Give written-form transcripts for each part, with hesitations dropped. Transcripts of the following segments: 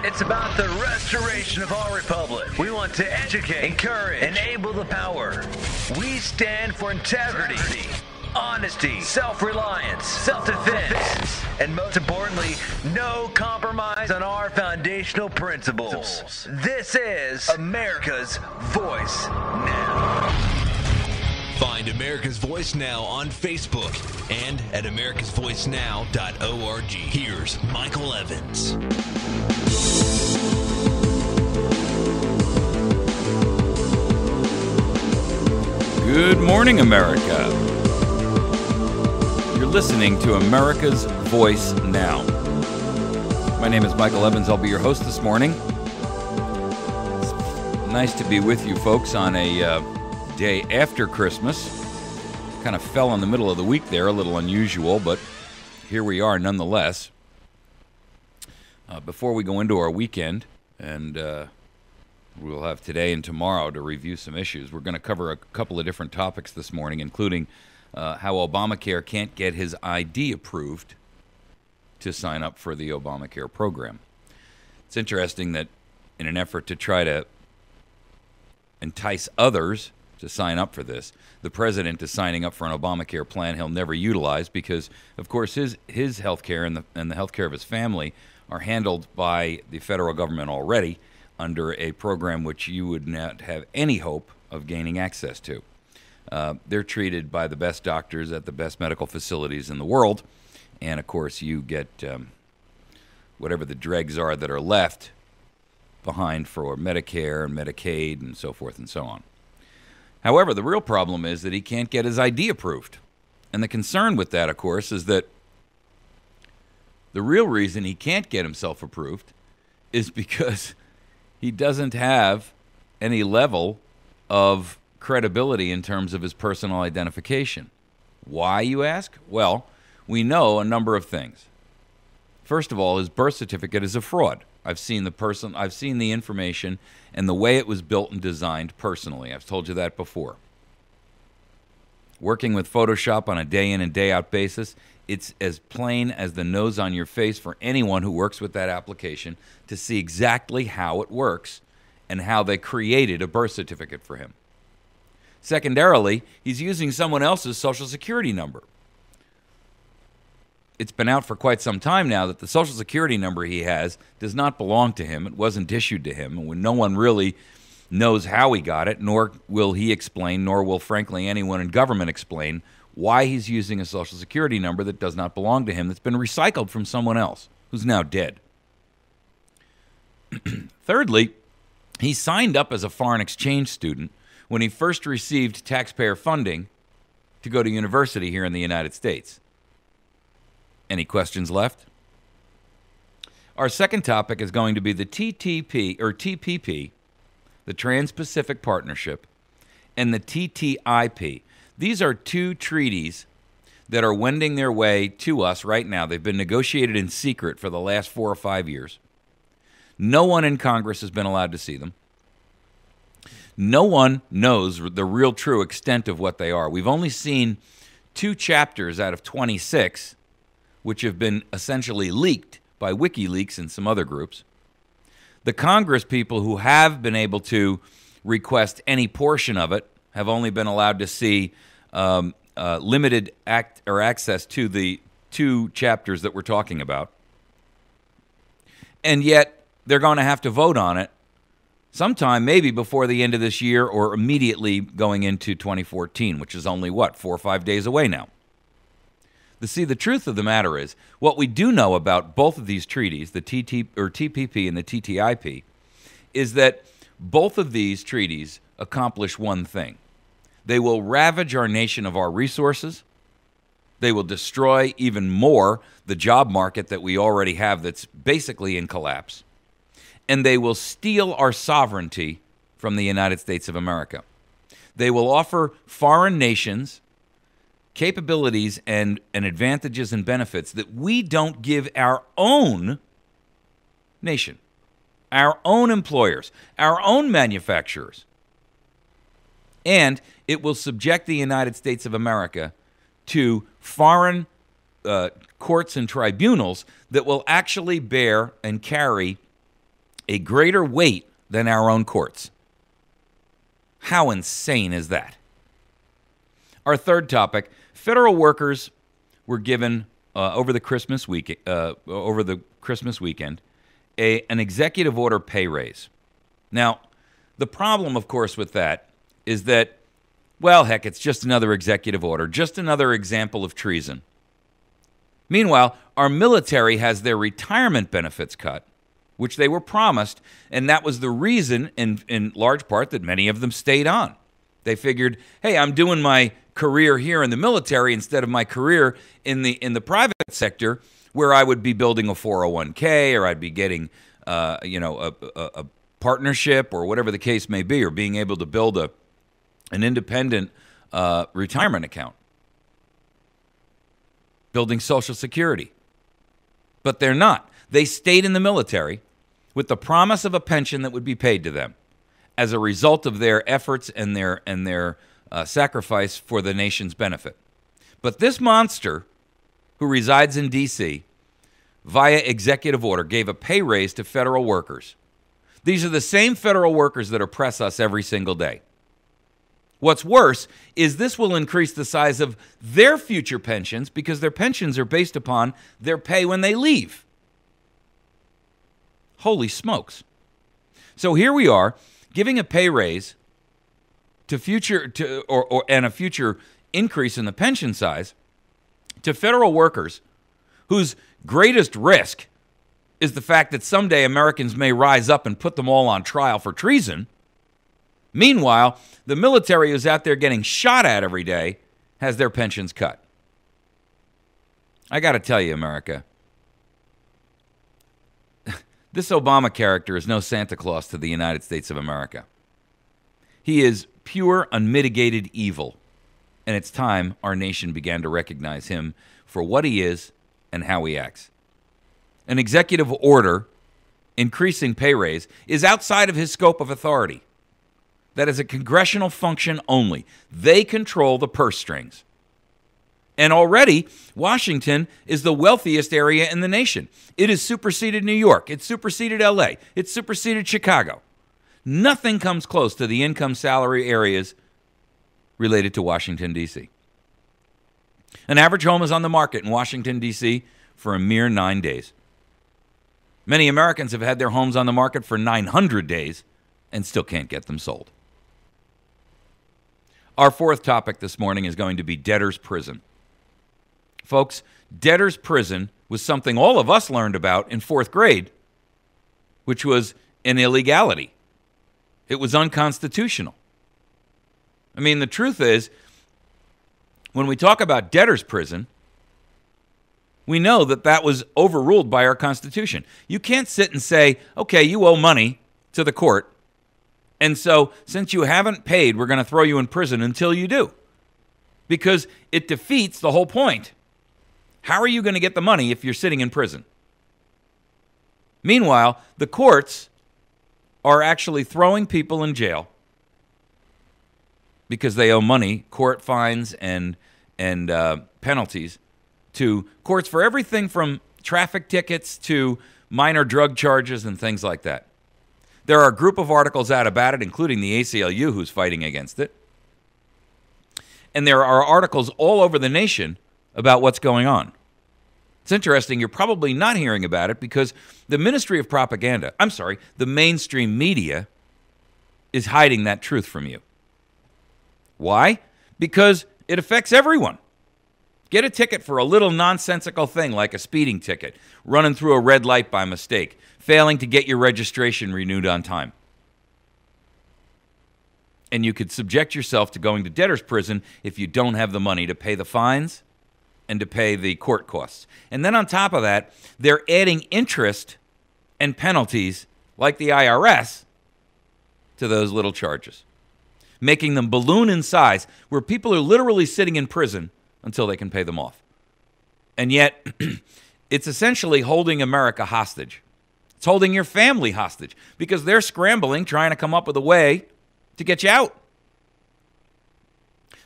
It's about the restoration of our republic. We want to educate, encourage, enable the power. We stand for integrity, honesty, self-reliance, self-defense, and most importantly, no compromise on our foundational principles. This is America's Voice Now. Find America's Voice Now on Facebook and at americasvoicenow.org. Here's Michael Evans. Good morning, America. You're listening to America's Voice Now. My name is Michael Evans. I'll be your host this morning. It's nice to be with you folks on a day after Christmas. Kind of fell in the middle of the week there, a little unusual, but here we are nonetheless. Before we go into our weekend, and we'll have today and tomorrow to review some issues, we're going to cover a couple of different topics this morning, including how Obamacare can't get his ID approved to sign up for the Obamacare program. It's interesting that in an effort to try to entice others to sign up for this, the president is signing up for an Obamacare plan he'll never utilize because, of course, his health care and the health care of his family are handled by the federal government already under a program which you would not have any hope of gaining access to. They're treated by the best doctors at the best medical facilities in the world, and of course you get whatever the dregs are that are left behind for Medicare and Medicaid and so forth and so on. However, the real problem is that he can't get his ID approved. And the concern with that, of course, is that the real reason he can't get himself approved is because he doesn't have any level of credibility in terms of his personal identification. Why, you ask? Well, we know a number of things. First of all, his birth certificate is a fraud. I've seen the information and the way it was built and designed personally. I've told you that before. Working with Photoshop on a day in and day out basis, it's as plain as the nose on your face for anyone who works with that application to see exactly how it works and how they created a birth certificate for him. Secondarily, he's using someone else's Social Security number. It's been out for quite some time now that the Social Security number he has does not belong to him. It wasn't issued to him. And when no one really knows how he got it, nor will he explain, nor will, frankly, anyone in government explain why he's using a Social Security number that does not belong to him, that's been recycled from someone else who's now dead. Thirdly, he signed up as a foreign exchange student when he first received taxpayer funding to go to university here in the United States. Any questions left? Our second topic is going to be the TPP, the Trans-Pacific Partnership, and the TTIP. These are two treaties that are wending their way to us right now. They've been negotiated in secret for the last 4 or 5 years. No one in Congress has been allowed to see them. No one knows the real true extent of what they are. We've only seen 2 chapters out of 26, which have been essentially leaked by WikiLeaks and some other groups. The Congress people who have been able to request any portion of it have only been allowed to see limited access to the 2 chapters that we're talking about. And yet, they're going to have to vote on it sometime maybe before the end of this year or immediately going into 2014, which is only, 4 or 5 days away now. The truth of the matter is, what we do know about both of these treaties, the TPP and the TTIP, is that both of these treaties accomplish one thing. They will ravage our nation of our resources. They will destroy even more the job market that we already have that's basically in collapse. And they will steal our sovereignty from the United States of America. They will offer foreign nations capabilities and advantages and benefits that we don't give our own nation, our own employers, our own manufacturers. And it will subject the United States of America to foreign courts and tribunals that will actually bear and carry a greater weight than our own courts. How insane is that? Our third topic, federal workers were given over the Christmas weekend, an executive order pay raise. Now, the problem, of course, with that is that, well, heck, it's just another executive order, just another example of treason. Meanwhile, our military has their retirement benefits cut, which they were promised, and that was the reason, in large part, that many of them stayed on. They figured, hey, I'm doing my career here in the military instead of my career in the private sector, where I would be building a 401k, or I'd be getting a partnership, or whatever the case may be, or being able to build an independent retirement account, building Social Security. But they're not. They stayed in the military with the promise of a pension that would be paid to them as a result of their efforts and their sacrifice for the nation's benefit. But this monster, who resides in D.C., via executive order, gave a pay raise to federal workers. These are the same federal workers that oppress us every single day. What's worse is this will increase the size of their future pensions, because their pensions are based upon their pay when they leave. Holy smokes. So here we are, giving a pay raise to and a future increase in the pension size to federal workers whose greatest risk is the fact that someday Americans may rise up and put them all on trial for treason. Meanwhile, the military who's out there getting shot at every day has their pensions cut. I got to tell you, America, this Obama character is no Santa Claus to the United States of America. He is pure, unmitigated evil, and it's time our nation began to recognize him for what he is and how he acts. An executive order increasing pay raise is outside of his scope of authority. That is a congressional function only. They control the purse strings. And already, Washington is the wealthiest area in the nation. It has superseded New York. It's superseded L.A. It's superseded Chicago. Nothing comes close to the income salary areas related to Washington, D.C. An average home is on the market in Washington, D.C. for a mere 9 days. Many Americans have had their homes on the market for 900 days and still can't get them sold. Our fourth topic this morning is going to be debtors' prison. Folks, debtors' prison was something all of us learned about in fourth grade, which was an illegality. It was unconstitutional. I mean, the truth is, when we talk about debtors' prison, we know that that was overruled by our Constitution. You can't sit and say, okay, you owe money to the court, and so since you haven't paid, we're going to throw you in prison until you do, because it defeats the whole point. How are you going to get the money if you're sitting in prison? Meanwhile, the courts are actually throwing people in jail because they owe money, court fines and penalties, to courts for everything from traffic tickets to minor drug charges and things like that. There are a group of articles out about it, including the ACLU, who's fighting against it. And there are articles all over the nation about what's going on. It's interesting, you're probably not hearing about it because the the mainstream media is hiding that truth from you. Why? Because it affects everyone. Get a ticket for a little nonsensical thing like a speeding ticket, running through a red light by mistake, failing to get your registration renewed on time. And you could subject yourself to going to debtor's prison if you don't have the money to pay the fines and to pay the court costs. And then on top of that, they're adding interest and penalties like the IRS to those little charges, making them balloon in size where people are literally sitting in prison until they can pay them off. And yet, it's essentially holding America hostage. It's holding your family hostage because they're scrambling, trying to come up with a way to get you out.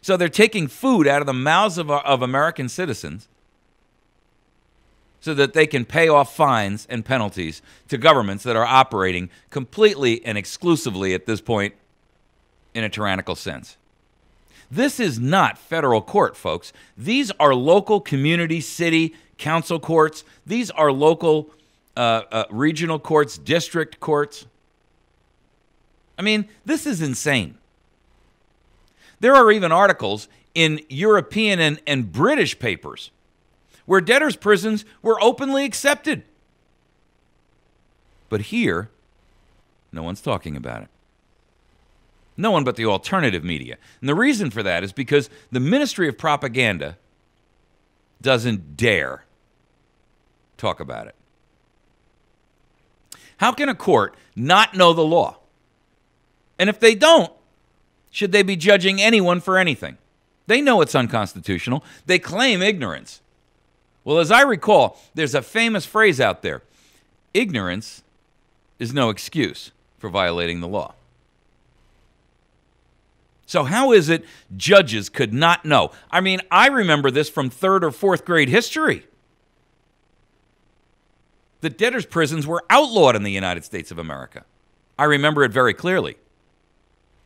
So they're taking food out of the mouths of American citizens so that they can pay off fines and penalties to governments that are operating completely and exclusively at this point in a tyrannical sense. This is not federal court, folks. These are local community, city, council courts. These are local regional courts, district courts. I mean, this is insane. There are even articles in European and British papers where debtors' prisons were openly accepted. But here, no one's talking about it. No one but the alternative media. And the reason for that is because the Ministry of Propaganda doesn't dare talk about it. How can a court not know the law? And if they don't, should they be judging anyone for anything? They know it's unconstitutional. They claim ignorance. Well, as I recall, there's a famous phrase out there: ignorance is no excuse for violating the law. So how is it judges could not know? I mean, I remember this from 3rd or 4th grade history. The debtors' prisons were outlawed in the United States of America. I remember it very clearly.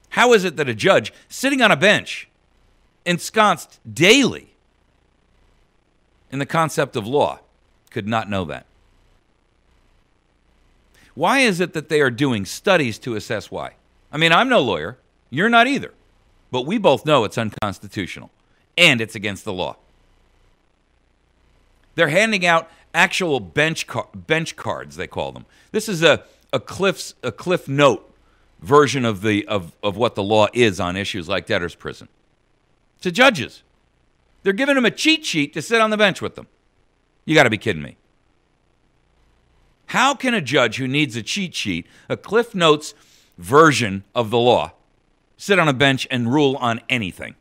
How is it that a judge sitting on a bench, ensconced daily in the concept of law, could not know that? Why is it that they are doing studies to assess why? I mean, I'm no lawyer. You're not either. But we both know it's unconstitutional, and it's against the law. They're handing out actual bench cards, they call them. This is a Cliff Note version of what the law is on issues like debtors' prison. To judges. They're giving them a cheat sheet to sit on the bench with them. You got to be kidding me. How can a judge who needs a cheat sheet, a Cliff Notes version of the law, sit on a bench and rule on anything?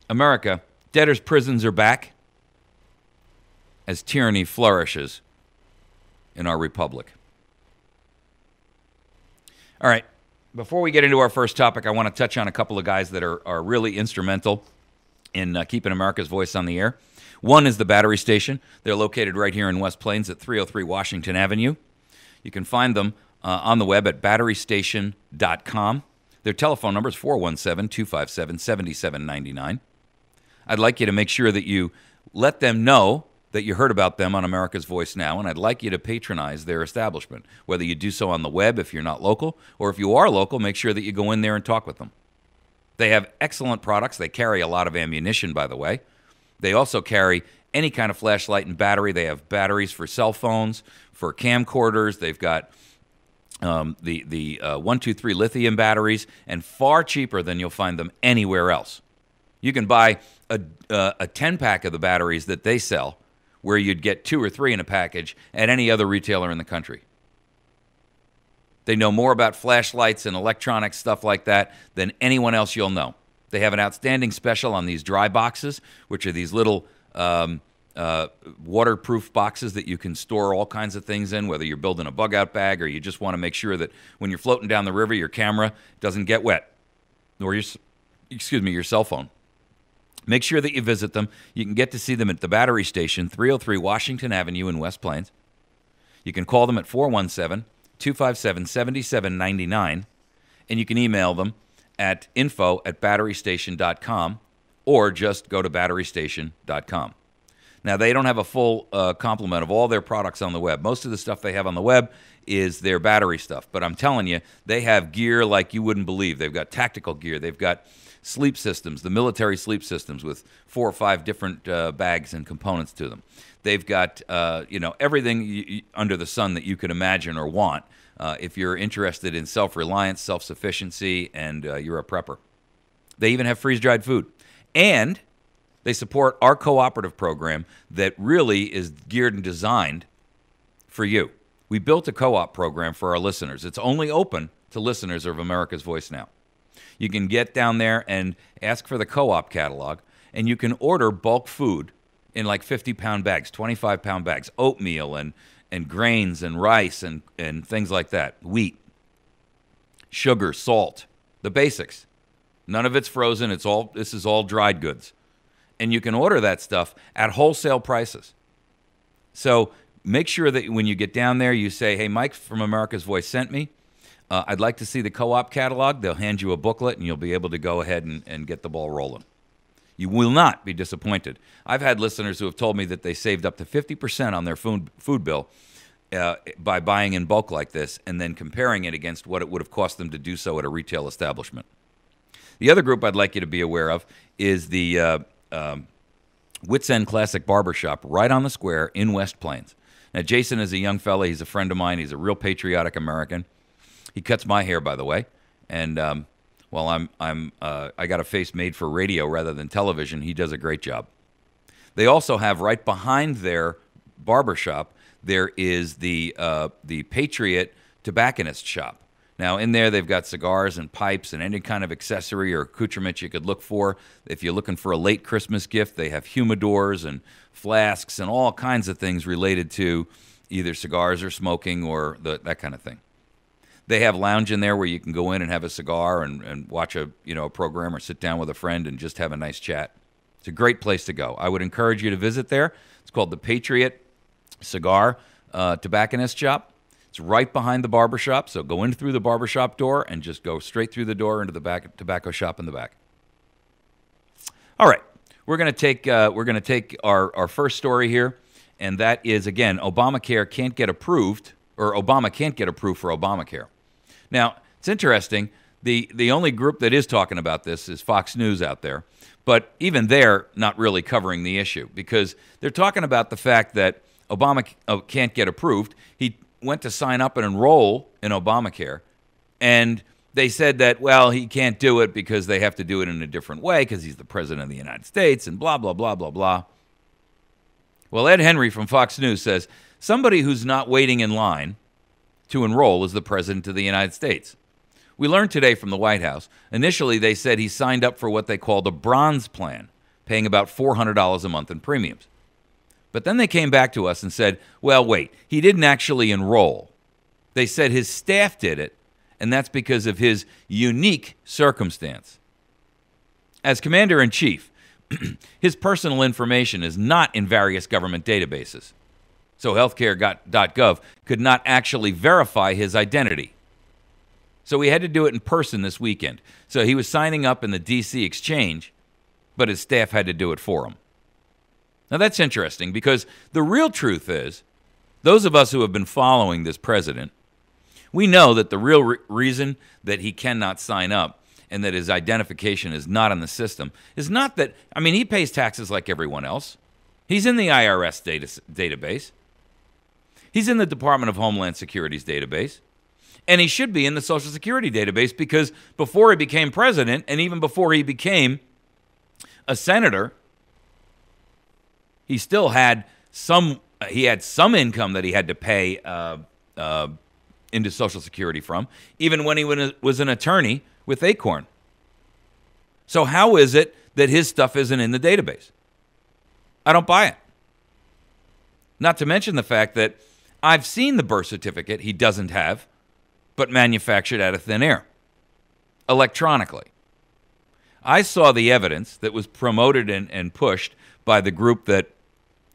America, debtors' prisons are back as tyranny flourishes in our republic. All right, before we get into our first topic, I want to touch on a couple of guys that are really instrumental in keeping America's voice on the air. One is the Battery Station. They're located right here in West Plains at 303 Washington Avenue. You can find them on the web at batterystation.com. Their telephone number is 417-257-7799. I'd like you to make sure that you let them know that you heard about them on America's Voice Now, and I'd like you to patronize their establishment, whether you do so on the web if you're not local, or if you are local, make sure that you go in there and talk with them. They have excellent products. They carry a lot of ammunition, by the way. They also carry any kind of flashlight and battery. They have batteries for cell phones, for camcorders. They've got the 123 lithium batteries, and far cheaper than you'll find them anywhere else. You can buy a 10-pack of the batteries that they sell, where you'd get 2 or 3 in a package at any other retailer in the country. They know more about flashlights and electronic stuff like that than anyone else you'll know. They have an outstanding special on these dry boxes, which are these little waterproof boxes that you can store all kinds of things in, whether you're building a bug-out bag or you just want to make sure that when you're floating down the river, your camera doesn't get wet, or your cell phone. Make sure that you visit them. You can get to see them at the Battery Station, 303 Washington Avenue in West Plains. You can call them at 417-257-7799, and you can email them at info@batterystation.com, or just go to batterystation.com. Now, they don't have a full complement of all their products on the web. Most of the stuff they have on the web is their battery stuff. But I'm telling you, they have gear like you wouldn't believe. They've got tactical gear. They've got sleep systems, the military sleep systems with 4 or 5 different bags and components to them. They've got everything under the sun that you could imagine or want if you're interested in self-reliance, self-sufficiency, and you're a prepper. They even have freeze-dried food. And they support our cooperative program that really is geared and designed for you. We built a co-op program for our listeners. It's only open to listeners of America's Voice Now. You can get down there and ask for the co-op catalog, and you can order bulk food in like 50-pound bags, 25-pound bags, oatmeal and grains and rice and things like that, wheat, sugar, salt, the basics. None of it's frozen. This is all dried goods. and you can order that stuff at wholesale prices. So make sure that when you get down there, you say, hey, Mike from America's Voice sent me. I'd like to see the co-op catalog. They'll hand you a booklet, and you'll be able to go ahead and get the ball rolling. You will not be disappointed. I've had listeners who have told me that they saved up to 50% on their food bill by buying in bulk like this and then comparing it against what it would have cost them to do so at a retail establishment. The other group I'd like you to be aware of is the Wits End Classic Barbershop right on the square in West Plains. Now, Jason is a young fella. He's a friend of mine. He's a real patriotic American. He cuts my hair, by the way, and while I got a face made for radio rather than television, he does a great job. They also have right behind their barbershop, there is the Patriot Tobacconist Shop. Now, in there, they've got cigars and pipes and any kind of accessory or accoutrement you could look for. If you're looking for a late Christmas gift, they have humidors and flasks and all kinds of things related to either cigars or smoking or that kind of thing. They have lounge in there where you can go in and have a cigar and watch a program or sit down with a friend and just have a nice chat. It's a great place to go. I would encourage you to visit there. It's called the Patriot Cigar Tobacconist Shop. It's right behind the barbershop, so go in through the barbershop door and just go straight through the door into the back tobacco shop in the back. All right, we're going to take our first story here, and that is, again, Obamacare can't get approved, or Obama can't get approved for Obamacare. Now, it's interesting. The only group that is talking about this is Fox News out there, but even they're not really covering the issue because they're talking about the fact that Obama can't get approved. He went to sign up and enroll in Obamacare, and they said that, well, he can't do it because they have to do it in a different way because he's the president of the United States and blah, blah, blah, blah, blah. Well, Ed Henry from Fox News says somebody who's not waiting in line to enroll is the president of the United States. We learned today from the White House, initially they said he signed up for what they call the Bronze Plan, paying about $400 a month in premiums. But then they came back to us and said, well, wait, he didn't actually enroll. They said his staff did it, and that's because of his unique circumstance. As commander-in-chief, his personal information is not in various government databases. So healthcare.gov could not actually verify his identity. So he had to do it in person this weekend. So he was signing up in the D.C. exchange, but his staff had to do it for him. Now, that's interesting because the real truth is, those of us who have been following this president, we know that the real reason that he cannot sign up and that his identification is not in the system is not that, he pays taxes like everyone else. He's in the IRS database. He's in the Department of Homeland Security's database. And he should be in the Social Security database because before he became president and even before he became a senator, he still had some income that he had to pay into Social Security from, even when he was an attorney with Acorn. So how is it that his stuff isn't in the database? I don't buy it. Not to mention the fact that I've seen the birth certificate he doesn't have, but manufactured out of thin air, electronically. I saw the evidence that was promoted and pushed by the group that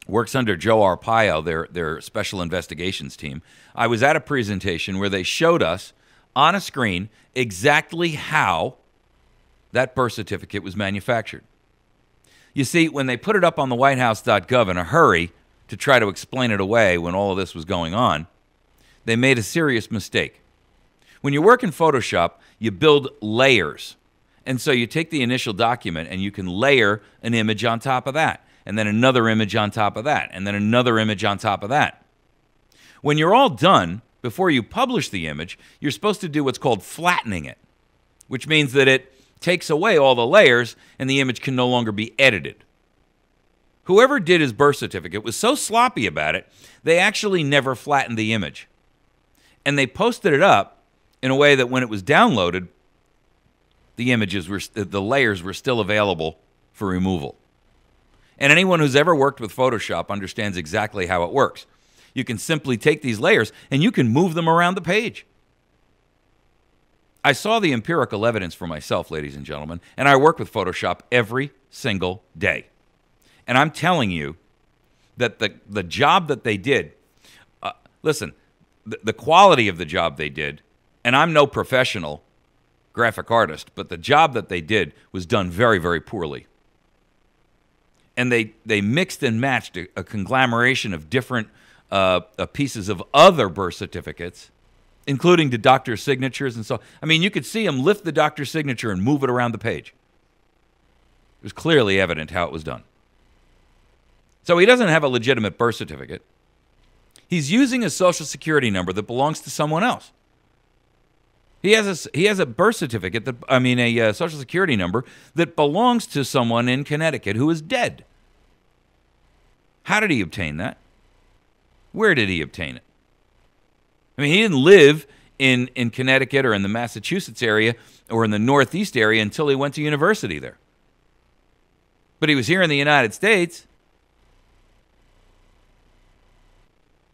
works under Joe Arpaio, their special investigations team. I was at a presentation where they showed us on a screen exactly how that birth certificate was manufactured. You see, when they put it up on the whitehouse.gov in a hurry to try to explain it away when all of this was going on, they made a serious mistake. When you work in Photoshop, you build layers. And so you take the initial document and you can layer an image on top of that, and then another image on top of that, and then another image on top of that. When you're all done, before you publish the image, you're supposed to do what's called flattening it, which means that it takes away all the layers and the image can no longer be edited. Whoever did his birth certificate was so sloppy about it, they actually never flattened the image. And they posted it up in a way that when it was downloaded, the layers were still available for removal. And anyone who's ever worked with Photoshop understands exactly how it works. You can simply take these layers and you can move them around the page. I saw the empirical evidence for myself, ladies and gentlemen, and I work with Photoshop every single day. And I'm telling you that the job that they did, listen, the quality of the job they did, and I'm no professional graphic artist, but the job that they did was done very, very poorly. And they mixed and matched a conglomeration of different pieces of other birth certificates, including the doctor's signatures and so. I mean, you could see him lift the doctor's signature and move it around the page. It was clearly evident how it was done. So he doesn't have a legitimate birth certificate. He's using a Social Security number that belongs to someone else. He has a birth certificate a Social Security number that belongs to someone in Connecticut who is dead. How did he obtain that? Where did he obtain it? I mean, he didn't live in Connecticut or in the Massachusetts area or in the Northeast area until he went to university there. But he was here in the United States.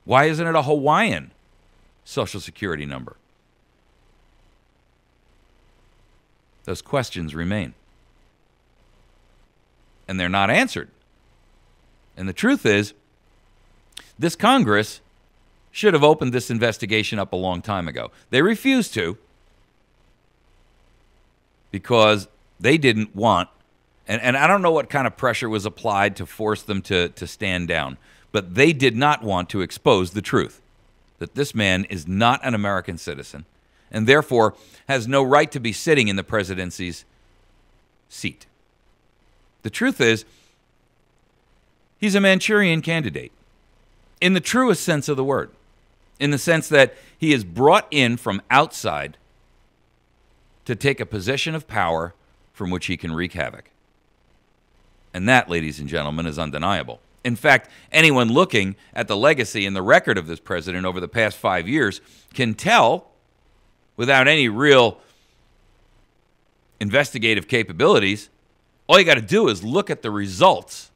Why isn't it a Hawaiian Social Security number? Those questions remain. And they're not answered. And the truth is, this Congress should have opened this investigation up a long time ago. They refused to because they didn't want, and I don't know what kind of pressure was applied to force them to stand down, but they did not want to expose the truth, that this man is not an American citizen and therefore has no right to be sitting in the presidency's seat. The truth is, he's a Manchurian candidate in the truest sense of the word, in the sense that he is brought in from outside to take a position of power from which he can wreak havoc. And that, ladies and gentlemen, is undeniable. In fact, anyone looking at the legacy and the record of this president over the past 5 years can tell, without any real investigative capabilities, all you got to do is look at the results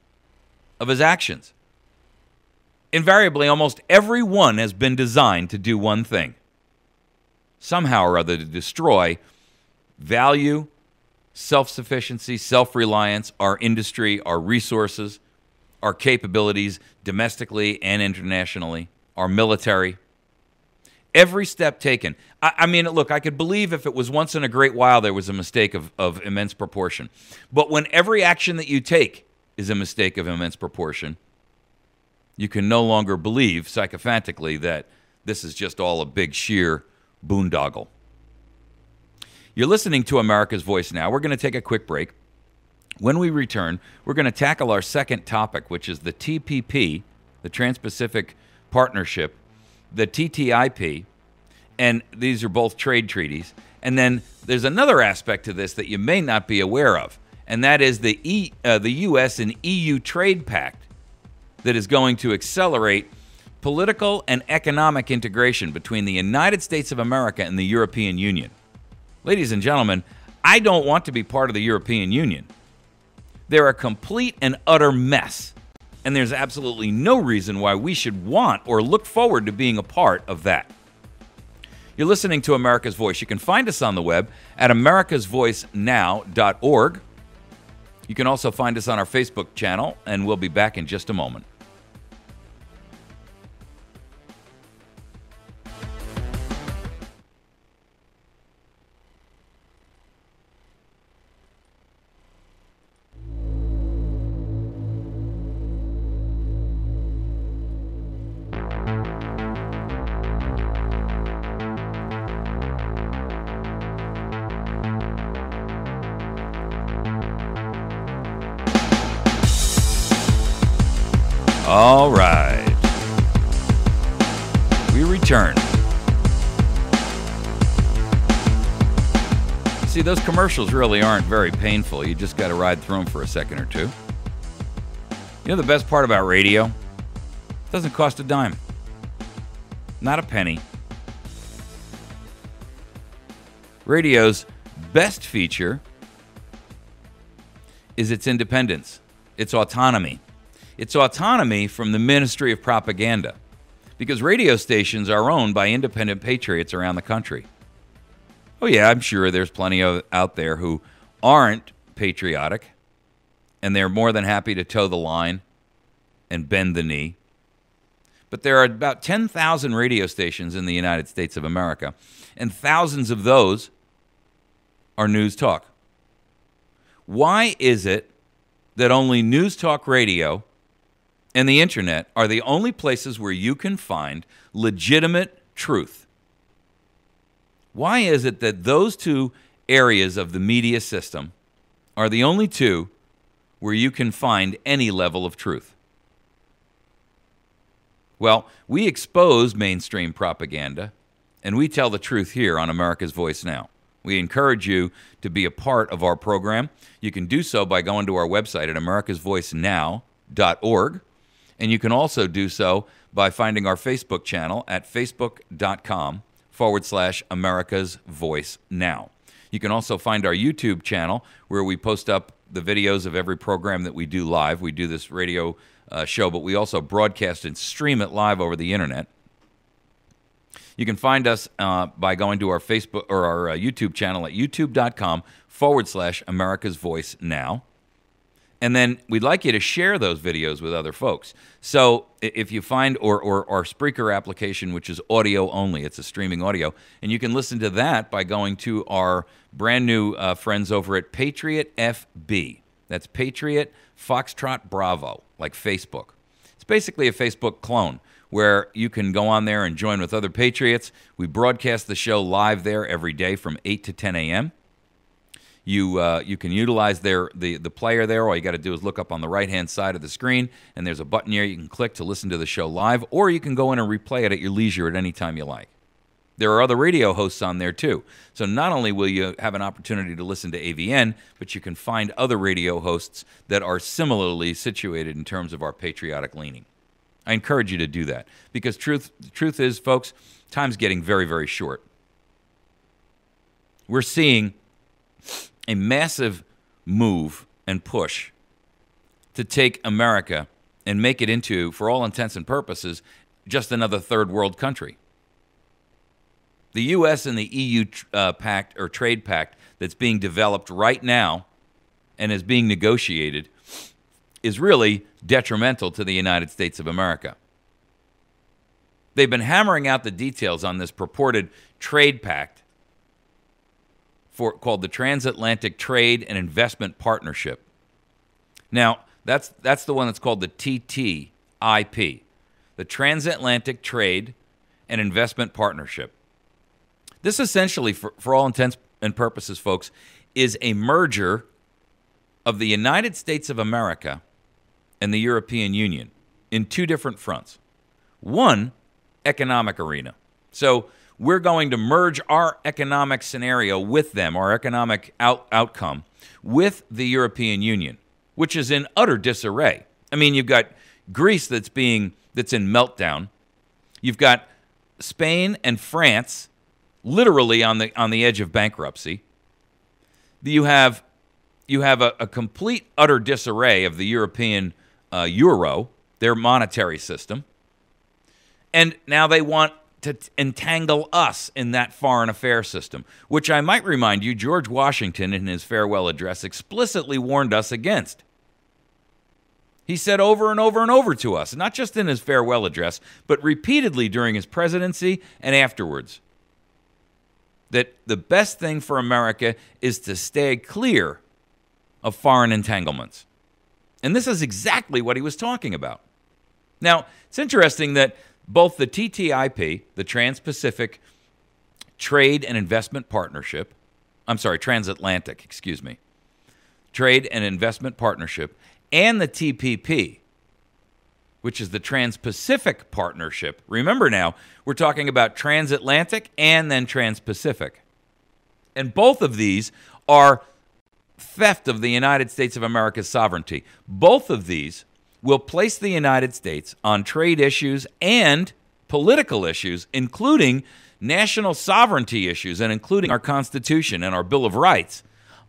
of his actions. Invariably, almost every one has been designed to do one thing. Somehow or other to destroy value, self-sufficiency, self-reliance, our industry, our resources, our capabilities domestically and internationally, our military. Every step taken. I mean, look, I could believe if it was once in a great while there was a mistake of immense proportion. But when every action that you take is a mistake of immense proportion, you can no longer believe sycophantically that this is just all a big sheer boondoggle. You're listening to America's Voice Now. We're going to take a quick break. When we return, we're going to tackle our second topic, which is the TPP, the Trans-Pacific Partnership, the TTIP, and these are both trade treaties. And then there's another aspect to this that you may not be aware of, and that is the U.S. and EU trade pact that is going to accelerate political and economic integration between the United States of America and the European Union. Ladies and gentlemen, I don't want to be part of the European Union. They're a complete and utter mess, and there's absolutely no reason why we should want or look forward to being a part of that. You're listening to America's Voice. You can find us on the web at americasvoicenow.org. You can also find us on our Facebook channel, and we'll be back in just a moment. All right. We return. See, those commercials really aren't very painful. You just got to ride through them for a second or two. You know the best part about radio? It doesn't cost a dime. Not a penny. Radio's best feature is its independence, its autonomy. It's autonomy from the Ministry of Propaganda, because radio stations are owned by independent patriots around the country. Oh yeah, I'm sure there's plenty of out there who aren't patriotic, and they're more than happy to toe the line and bend the knee. But there are about 10,000 radio stations in the United States of America, and thousands of those are news talk. Why is it that only news talk radio and the internet are the only places where you can find legitimate truth? Why is it that those two areas of the media system are the only two where you can find any level of truth? Well, we expose mainstream propaganda, and we tell the truth here on America's Voice Now. We encourage you to be a part of our program. You can do so by going to our website at americasvoicenow.org, and you can also do so by finding our Facebook channel at facebook.com/America's Voice Now. You can also find our YouTube channel where we post up the videos of every program that we do live. We do this radio show, but we also broadcast and stream it live over the internet. You can find us by going to our Facebook or our YouTube channel at youtube.com/America's Voice Now. And then we'd like you to share those videos with other folks. So if you find or our Spreaker application, which is audio only, it's a streaming audio, and you can listen to that by going to our brand new friends over at Patriot FB. That's Patriot Foxtrot Bravo, like Facebook. It's basically a Facebook clone where you can go on there and join with other patriots. We broadcast the show live there every day from 8 to 10 a.m. You can utilize the player there. All you got to do is look up on the right-hand side of the screen, and there's a button here you can click to listen to the show live, or you can go in and replay it at your leisure at any time you like. There are other radio hosts on there, too. So not only will you have an opportunity to listen to AVN, but you can find other radio hosts that are similarly situated in terms of our patriotic leaning. I encourage you to do that because the truth is, folks, time's getting very, very short. We're seeing a massive move and push to take America and make it into, for all intents and purposes, just another third world country. The U.S. and the EU pact or trade pact that's being developed right now and is being negotiated is really detrimental to the United States of America. They've been hammering out the details on this purported trade pact called the Transatlantic Trade and Investment Partnership. Now, that's the one that's called the TTIP, the Transatlantic Trade and Investment Partnership. This essentially, for all intents and purposes, folks, is a merger of the United States of America and the European Union in two different fronts. One, economic arena. So we're going to merge our economic scenario with them, our economic outcome, with the European Union, which is in utter disarray. I mean, you've got Greece that's in meltdown. You've got Spain and France literally on the edge of bankruptcy. You have a complete utter disarray of the European euro, their monetary system, and now they want to entangle us in that foreign affairs system, which I might remind you, George Washington in his farewell address explicitly warned us against. He said over and over and over to us, not just in his farewell address, but repeatedly during his presidency and afterwards, that the best thing for America is to stay clear of foreign entanglements. And this is exactly what he was talking about. Now, it's interesting that both the TTIP, the Trans-Pacific Trade and Investment Partnership, Transatlantic, Trade and Investment Partnership, and the TPP, which is the Trans-Pacific Partnership. Remember now, we're talking about transatlantic and then trans-Pacific. And both of these are theft of the United States of America's sovereignty. Both of these will place the United States on trade issues and political issues, including national sovereignty issues and including our Constitution and our Bill of Rights,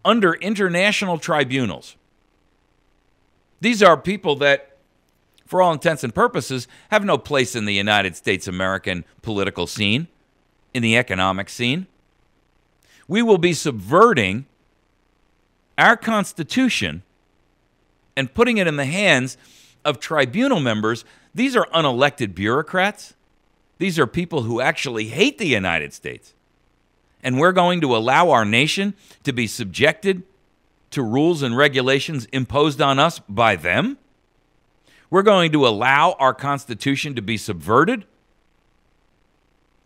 under international tribunals. These are people that, for all intents and purposes, have no place in the United States American political scene, in the economic scene. We will be subverting our Constitution and putting it in the hands of tribunal members. These are unelected bureaucrats. These are people who actually hate the United States. And we're going to allow our nation to be subjected to rules and regulations imposed on us by them? We're going to allow our Constitution to be subverted?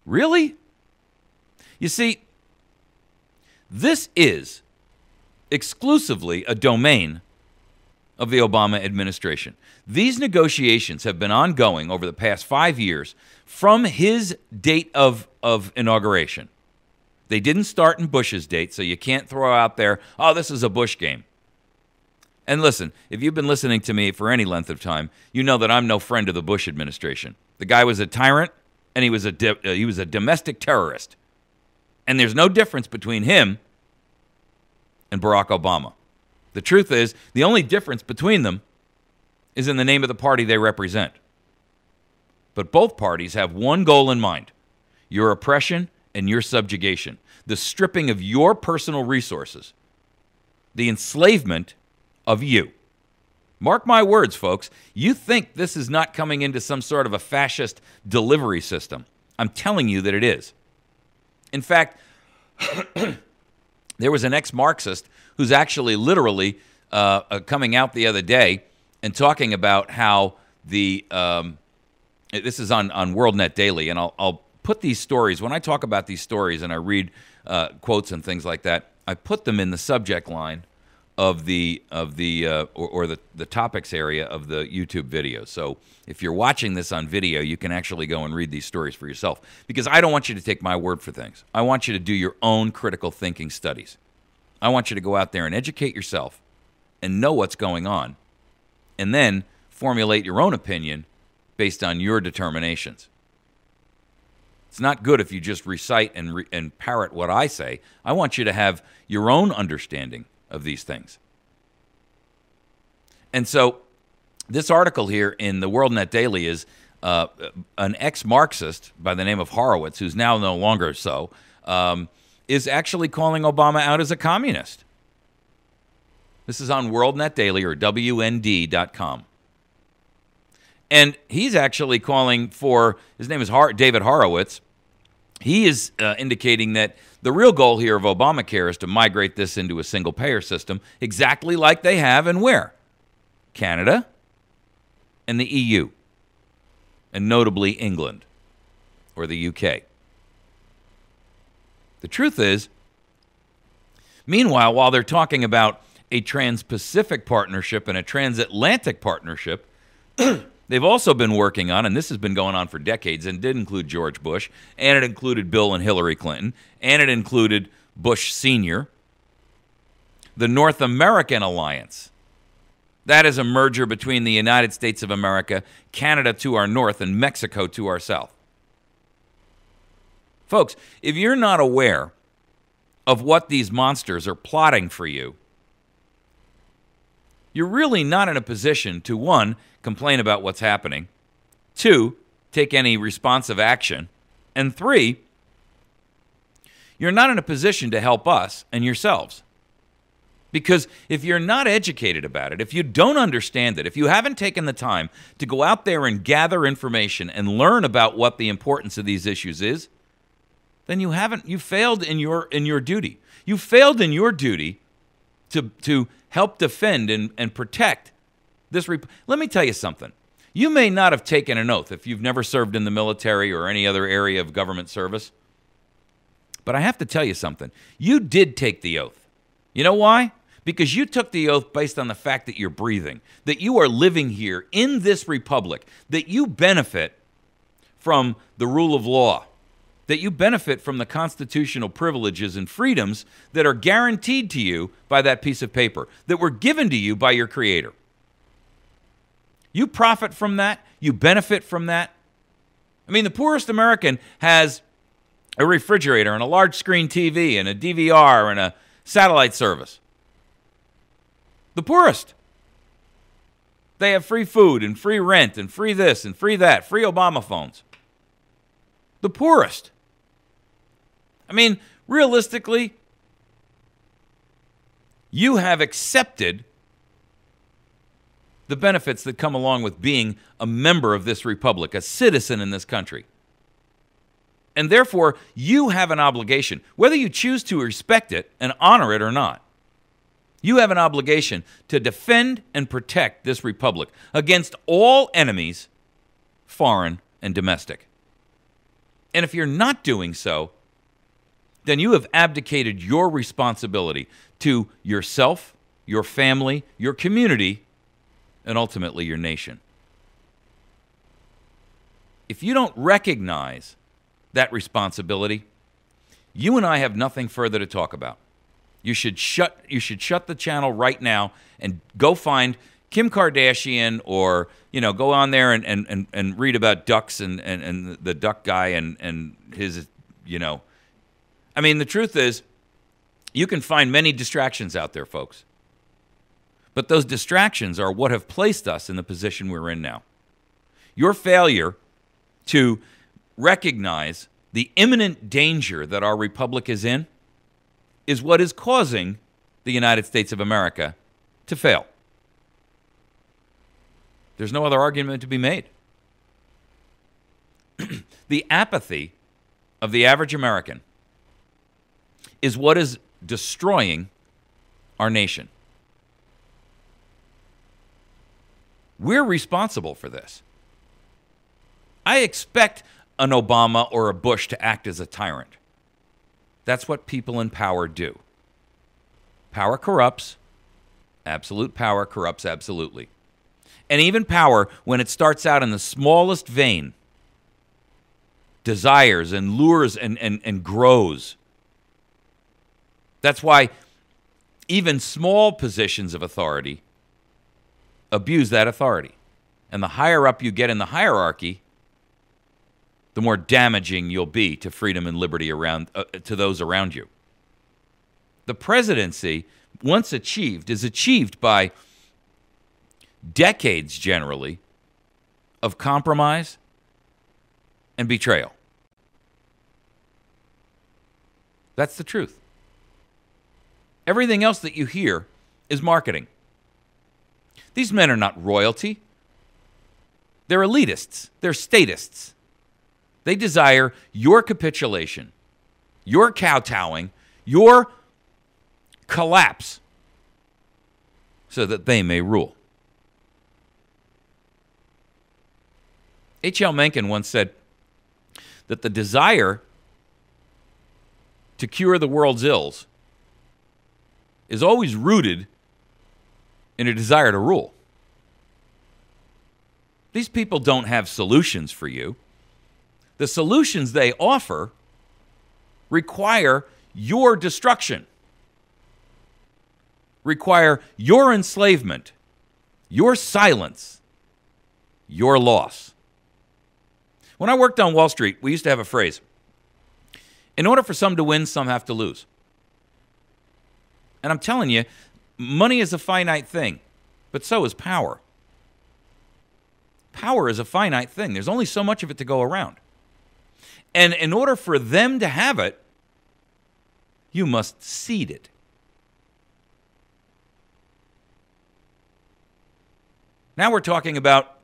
Really? You see, this is exclusively a domain of the Obama administration. These negotiations have been ongoing over the past 5 years from his date of inauguration. They didn't start in Bush's date, so you can't throw out there, oh, this is a Bush game. And listen, if you've been listening to me for any length of time, you know that I'm no friend of the Bush administration. The guy was a tyrant, and he was a domestic terrorist. And there's no difference between him and Barack Obama. The truth is, the only difference between them is in the name of the party they represent. But both parties have one goal in mind: your oppression and your subjugation, the stripping of your personal resources, the enslavement of you. Mark my words, folks. You think this is not coming into some sort of a fascist delivery system. I'm telling you that it is. In fact, there was an ex-Marxist who's actually literally coming out the other day and talking about how the this is on WorldNet Daily, and I'll put these stories, when I talk about these stories and I read quotes and things like that, I put them in the subject line of the topics area of the YouTube video. So if you're watching this on video, you can actually go and read these stories for yourself, because I don't want you to take my word for things. I want you to do your own critical thinking studies. I want you to go out there and educate yourself and know what's going on, and then formulate your own opinion based on your determinations. It's not good if you just recite and parrot what I say. I want you to have your own understanding of these things. And so this article here in the WorldNet Daily is an ex-Marxist by the name of Horowitz, who's now no longer so, is actually calling Obama out as a communist. This is on WorldNet Daily, or WND.com. And he's actually calling for, his name is David Horowitz. He is indicating that the real goal here of Obamacare is to migrate this into a single-payer system, exactly like they have in where? Canada and the EU, and notably England or the UK. The truth is, meanwhile, while they're talking about a trans-Pacific partnership and a transatlantic partnership, they've also been working on, and this has been going on for decades, and did include George Bush, and it included Bill and Hillary Clinton, and it included Bush Sr., the North American Alliance. That is a merger between the United States of America, Canada to our north, and Mexico to our south. Folks, if you're not aware of what these monsters are plotting for you, you're really not in a position to, one, complain about what's happening, two, take any responsive action, and three, you're not in a position to help us and yourselves. Because if you're not educated about it, if you don't understand it, if you haven't taken the time to go out there and gather information and learn about what the importance of these issues is, then you failed in your duty. You failed in your duty to help defend and protect this. Let me tell you something. You may not have taken an oath if you've never served in the military or any other area of government service, but I have to tell you something. You did take the oath. You know why? Because you took the oath based on the fact that you're breathing, that you are living here in this republic, that you benefit from the rule of law, that you benefit from the constitutional privileges and freedoms that are guaranteed to you by that piece of paper, that were given to you by your Creator. You profit from that. You benefit from that. I mean, the poorest American has a refrigerator and a large screen TV and a DVR and a satellite service. The poorest. They have free food and free rent and free this and free that, free Obama phones. The poorest. I mean, realistically, you have accepted the benefits that come along with being a member of this republic, a citizen in this country. And therefore, you have an obligation, whether you choose to respect it and honor it or not. You have an obligation to defend and protect this republic against all enemies, foreign and domestic. And if you're not doing so, then you have abdicated your responsibility to yourself, your family, your community, and ultimately your nation. If you don't recognize that responsibility, you and I have nothing further to talk about. You should shut the channel right now and go find Kim Kardashian, or go on there and read about ducks and the duck guy and his I mean, the truth is, you can find many distractions out there, folks. But those distractions are what have placed us in the position we're in now. Your failure to recognize the imminent danger that our republic is in is what is causing the United States of America to fail. There's no other argument to be made. The apathy of the average American is what is destroying our nation. We're responsible for this. I expect an Obama or a Bush to act as a tyrant. That's what people in power do. Power corrupts. Absolute power corrupts absolutely. And even power, when it starts out in the smallest vein, desires and lures and grows. That's why even small positions of authority abuse that authority. And the higher up you get in the hierarchy, the more damaging you'll be to freedom and liberty to those around you. The presidency, once achieved, is achieved by decades, generally, of compromise and betrayal. That's the truth. Everything else that you hear is marketing. These men are not royalty. They're elitists. They're statists. They desire your capitulation, your kowtowing, your collapse, so that they may rule. H.L. Mencken once said that the desire to cure the world's ills is always rooted in a desire to rule. These people don't have solutions for you. The solutions they offer require your destruction, require your enslavement, your silence, your loss. When I worked on Wall Street, we used to have a phrase: in order for some to win, some have to lose. And I'm telling you, money is a finite thing, but so is power. Power is a finite thing. There's only so much of it to go around. And in order for them to have it, you must cede it. Now we're talking about,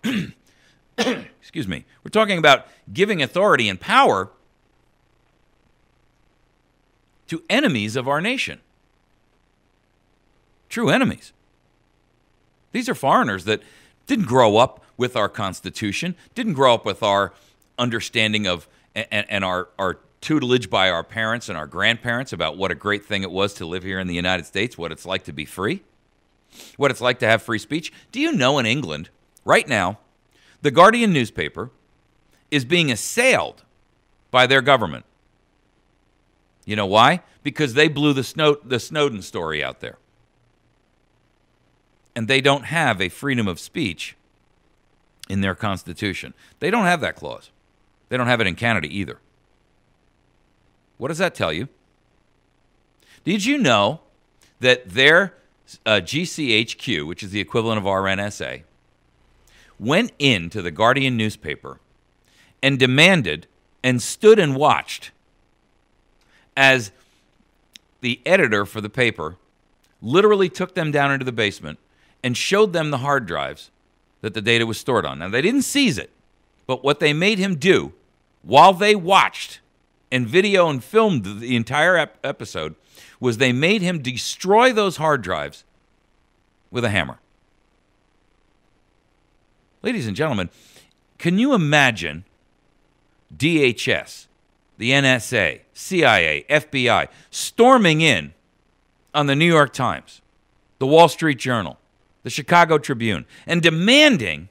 excuse me, we're talking about giving authority and power to enemies of our nation. True enemies. These are foreigners that didn't grow up with our Constitution, didn't grow up with our understanding of and our tutelage by our parents and our grandparents about what a great thing it was to live here in the United States, what it's like to be free, what it's like to have free speech. Do you know in England, right now, the Guardian newspaper is being assailed by their government? You know why? Because they blew the Snowden story out there. And they don't have a freedom of speech in their Constitution. They don't have that clause. They don't have it in Canada either. What does that tell you? Did you know that their GCHQ, which is the equivalent of our NSA, went into the Guardian newspaper and demanded and stood and watched as the editor for the paper literally took them down into the basement and showed them the hard drives that the data was stored on. Now, they didn't seize it, but what they made him do while they watched and video and filmed the entire episode was they made him destroy those hard drives with a hammer. Ladies and gentlemen, can you imagine DHS, the NSA, CIA, FBI storming in on the New York Times, the Wall Street Journal, the Chicago Tribune, and demanding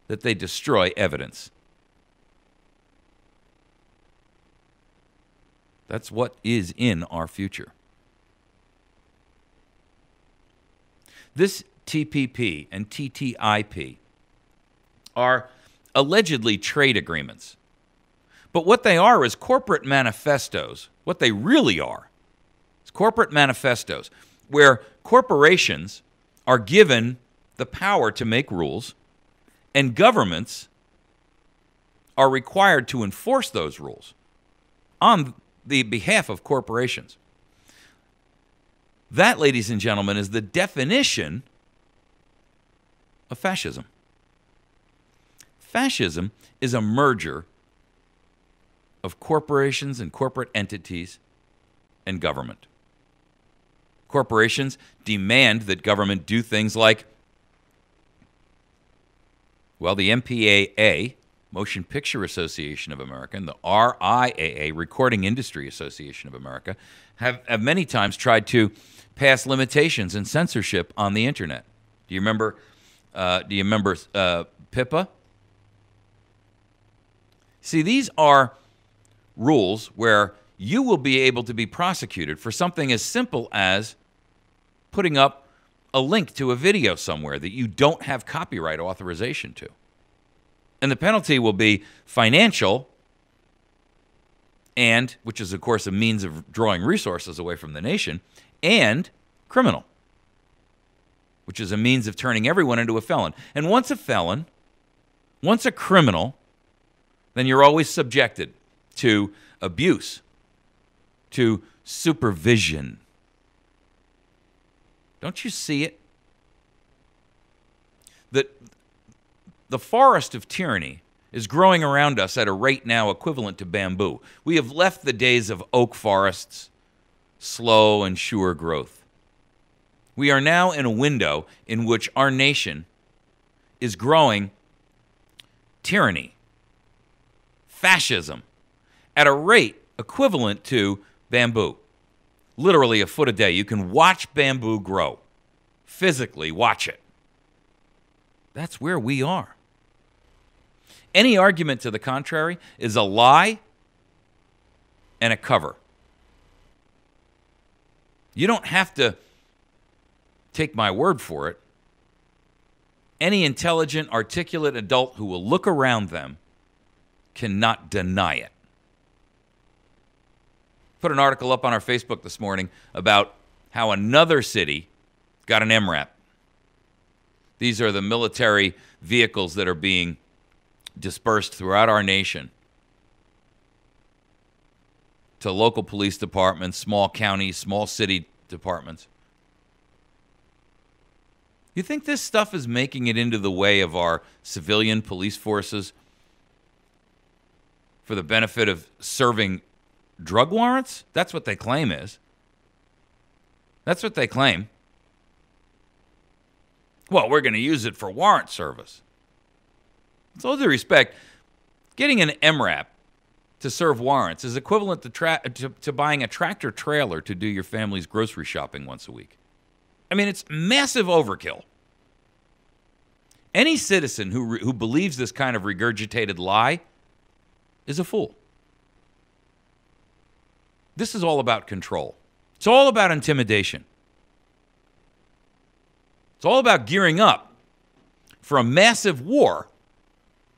that they destroy evidence? That's what is in our future. This TPP and TTIP are allegedly trade agreements. But what they are is corporate manifestos. What they really are is corporate manifestos where corporations are given the power to make rules and governments are required to enforce those rules on the behalf of corporations. That, ladies and gentlemen, is the definition of fascism. Fascism is a merger of corporations and corporate entities and government. Corporations demand that government do things like, well, the MPAA, Motion Picture Association of America, and the RIAA, Recording Industry Association of America, have many times tried to pass limitations and censorship on the internet. Do you remember PIPA? See, these are rules where you will be able to be prosecuted for something as simple as putting up a link to a video somewhere that you don't have copyright authorization to. And the penalty will be financial, and which is, of course, a means of drawing resources away from the nation, and criminal, which is a means of turning everyone into a felon. And once a felon, once a criminal, then you're always subjected to abuse, to supervision. Don't you see it? That the forest of tyranny is growing around us at a rate now equivalent to bamboo. We have left the days of oak forests, slow and sure growth. We are now in a window in which our nation is growing tyranny, fascism, at a rate equivalent to bamboo. Literally a foot a day. You can watch bamboo grow. Physically watch it. That's where we are. Any argument to the contrary is a lie and a cover. You don't have to take my word for it. Any intelligent, articulate adult who will look around them cannot deny it. Put an article up on our Facebook this morning about how another city got an MRAP. These are the military vehicles that are being dispersed throughout our nation to local police departments, small counties, small city departments. You think this stuff is making it into the way of our civilian police forces for the benefit of serving drug warrants? That's what they claim is. That's what they claim. Well, we're going to use it for warrant service. With all due respect, getting an MRAP to serve warrants is equivalent to buying a tractor trailer to do your family's grocery shopping once a week. I mean, it's massive overkill. Any citizen who believes this kind of regurgitated lie is a fool. This is all about control. It's all about intimidation. It's all about gearing up for a massive war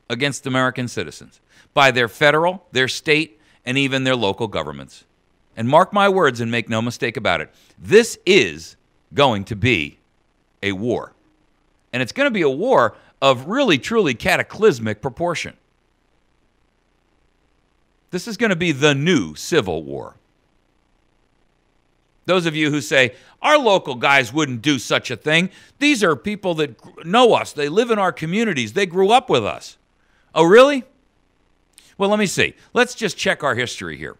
against American citizens by their federal, their state, and even their local governments. And mark my words and make no mistake about it, this is going to be a war. And it's going to be a war of really, truly cataclysmic proportion. This is going to be the new Civil War. Those of you who say, our local guys wouldn't do such a thing. These are people that know us. They live in our communities. They grew up with us. Oh, really? Well, let me see. Let's just check our history here.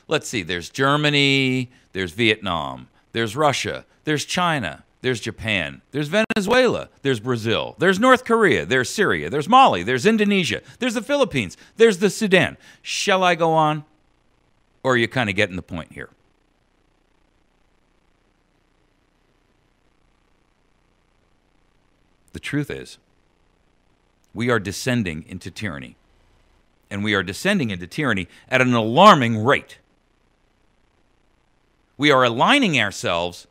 Let's see. There's Germany. There's Vietnam. There's Russia. There's China. There's Japan. There's Venezuela. There's Brazil. There's North Korea. There's Syria. There's Mali. There's Indonesia. There's the Philippines. There's the Sudan. Shall I go on? Or are you kind of getting the point here? The truth is, we are descending into tyranny. And we are descending into tyranny at an alarming rate. We are aligning ourselves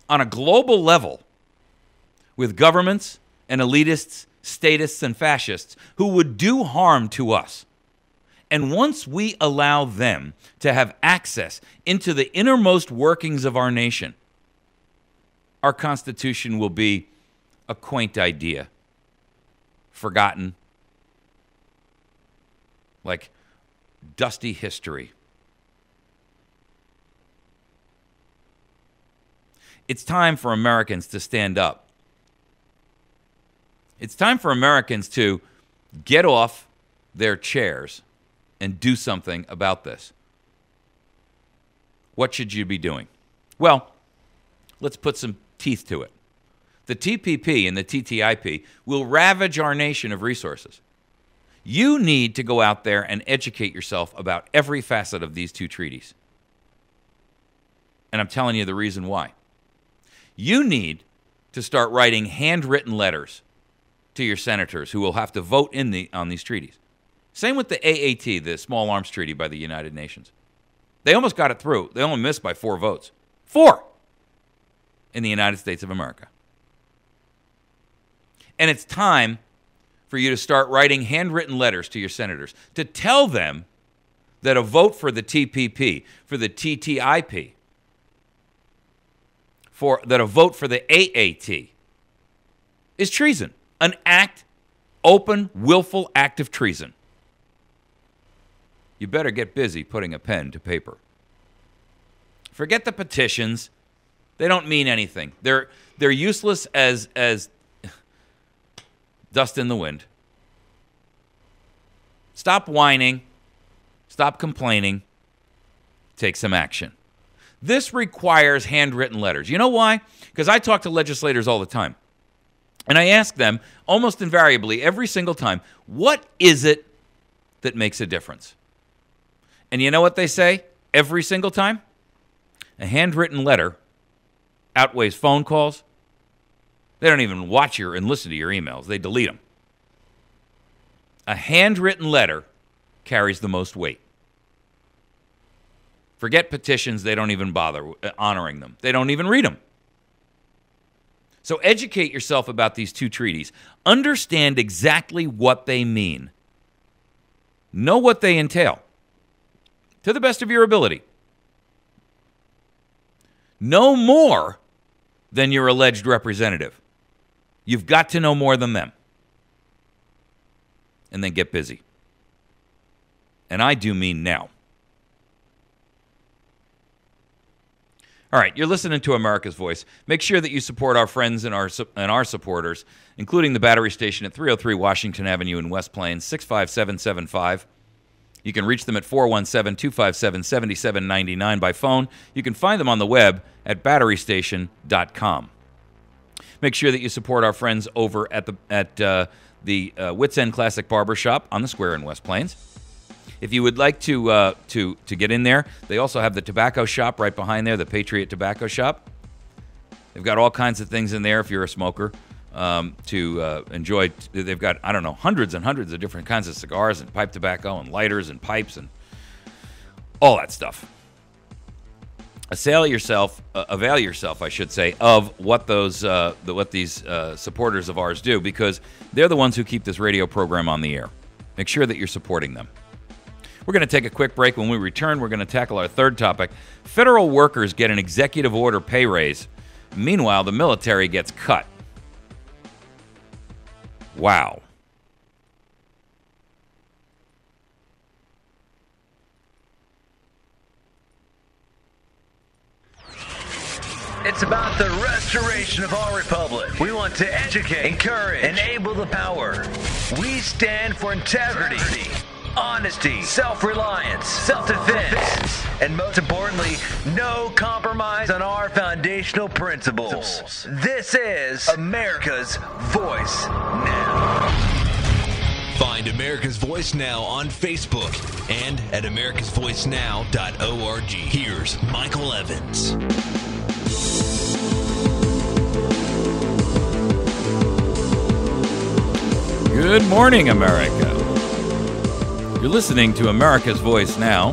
on a global level with governments and elitists, statists, and fascists who would do harm to us. And once we allow them to have access into the innermost workings of our nation, our Constitution will be a quaint idea, forgotten, like dusty history. It's time for Americans to stand up. It's time for Americans to get off their chairs and do something about this. What should you be doing? Well, let's put some teeth to it. The TPP and the TTIP will ravage our nation of resources. You need to go out there and educate yourself about every facet of these two treaties. And I'm telling you the reason why. You need to start writing handwritten letters to your senators who will have to vote on these treaties. Same with the AAT, the Small Arms Treaty by the United Nations. They almost got it through. They only missed by 4 votes. 4 in the United States of America. And it's time for you to start writing handwritten letters to your senators to tell them that a vote for the TPP, for the TTIP, that a vote for the AAT is treason. An act, open, willful act of treason. You better get busy putting a pen to paper. Forget the petitions. They don't mean anything. They're useless as dust in the wind. Stop whining. Stop complaining. Take some action. This requires handwritten letters. You know why? Because I talk to legislators all the time. And I ask them, almost invariably, every single time, what is it that makes a difference? And you know what they say every single time? A handwritten letter outweighs phone calls. They don't even watch and listen to your emails. They delete them. A handwritten letter carries the most weight. Forget petitions. They don't even bother honoring them. They don't even read them. So educate yourself about these two treaties. Understand exactly what they mean. Know what they entail to the best of your ability. No more than your alleged representative. You've got to know more than them. And then get busy. And I do mean now. All right, you're listening to America's Voice. Make sure that you support our friends and our supporters, including the battery station at 303 Washington Avenue in West Plains, 65775. You can reach them at 417-257-7799 by phone. You can find them on the web at batterystation.com. Make sure that you support our friends over at the Wits End Classic Barbershop on the square in West Plains. If you would like to get in there, they also have the tobacco shop right behind there, the Patriot Tobacco Shop. They've got all kinds of things in there if you're a smoker to enjoy. They've got, I don't know, hundreds and hundreds of different kinds of cigars and pipe tobacco and lighters and pipes and all that stuff. Avail yourself, I should say, of what these supporters of ours do, because they're the ones who keep this radio program on the air. Make sure that you're supporting them. We're going to take a quick break. When we return, we're going to tackle our third topic. Federal workers get an executive order pay raise. Meanwhile, the military gets cut. Wow. It's about the restoration of our republic. We want to educate, encourage, enable the power. We stand for integrity, honesty, self-reliance, self-defense, and most importantly, no compromise on our foundational principles. This is America's Voice Now. Find America's Voice Now on Facebook and at americasvoicenow.org. Here's Michael Evans. Good morning, America. You're listening to America's Voice Now.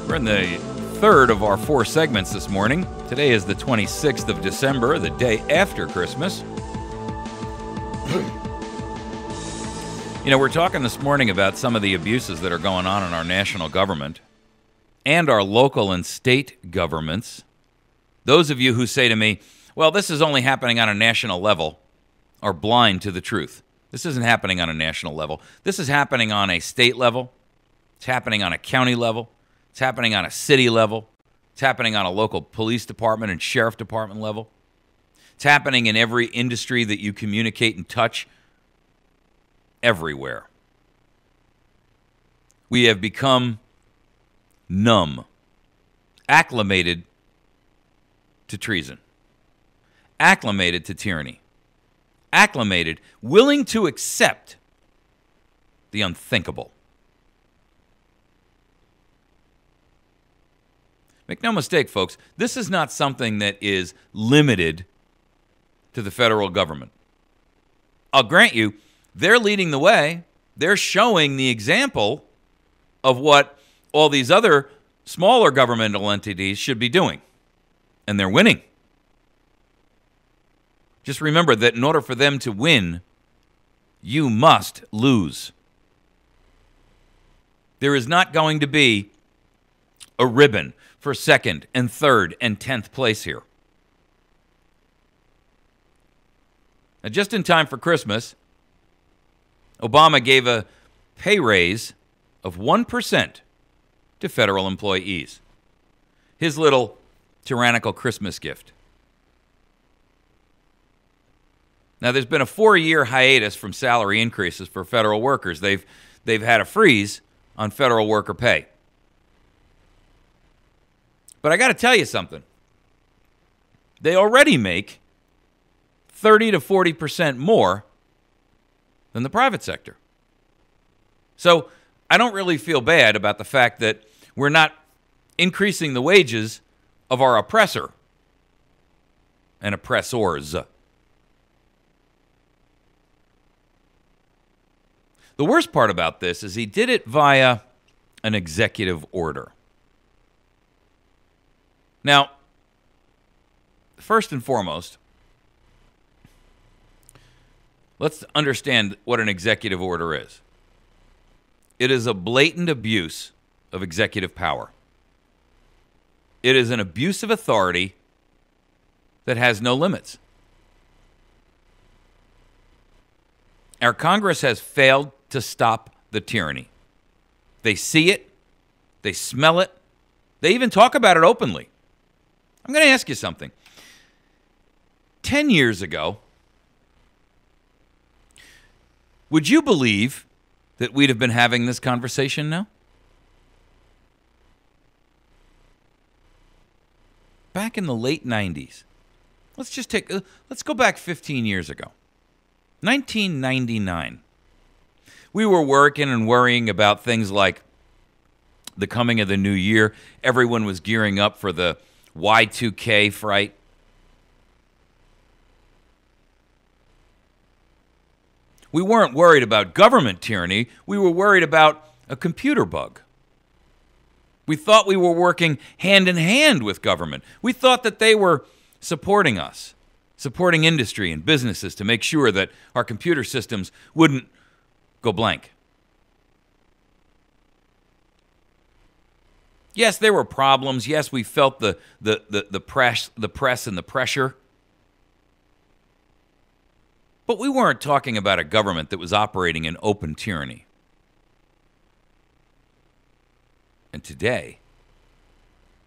We're in the third of our four segments this morning. Today is the 26th of December, the day after Christmas. You know, we're talking this morning about some of the abuses that are going on in our national government and our local and state governments. Those of you who say to me, well, this is only happening on a national level, are blind to the truth. This isn't happening on a national level. This is happening on a state level. It's happening on a county level. It's happening on a city level. It's happening on a local police department and sheriff department level. It's happening in every industry that you communicate and touch. Everywhere. We have become numb, acclimated to treason, acclimated to tyranny, acclimated, willing to accept the unthinkable. Make no mistake, folks, this is not something that is limited to the federal government. I'll grant you, they're leading the way. They're showing the example of what all these other smaller governmental entities should be doing. And they're winning. Just remember that in order for them to win, you must lose. There is not going to be a ribbon for second and third and 10th place here. Now, just in time for Christmas, Obama gave a pay raise of 1% to federal employees. His little tyrannical Christmas gift. Now, there's been a 4-year hiatus from salary increases for federal workers. They've had a freeze on federal worker pay. But I got to tell you something. They already make 30 to 40% more than the private sector. So I don't really feel bad about the fact that we're not increasing the wages of our oppressor and oppressors. The worst part about this is he did it via an executive order. Now, first and foremost, let's understand what an executive order is. It is a blatant abuse of executive power. It is an abuse of authority that has no limits. Our Congress has failed to stop the tyranny. They see it. They smell it. They even talk about it openly. I'm going to ask you something. 10 years ago, would you believe that we'd have been having this conversation now? Back in the late 90s. Let's go back 15 years ago. 1999. We were working and worrying about things like the coming of the new year. Everyone was gearing up for the Y2K fright. We weren't worried about government tyranny. We were worried about a computer bug. We thought we were working hand in hand with government. We thought that they were supporting us, supporting industry and businesses to make sure that our computer systems wouldn't go blank. Yes, there were problems. Yes, we felt the press and the pressure. But we weren't talking about a government that was operating in open tyranny. And today,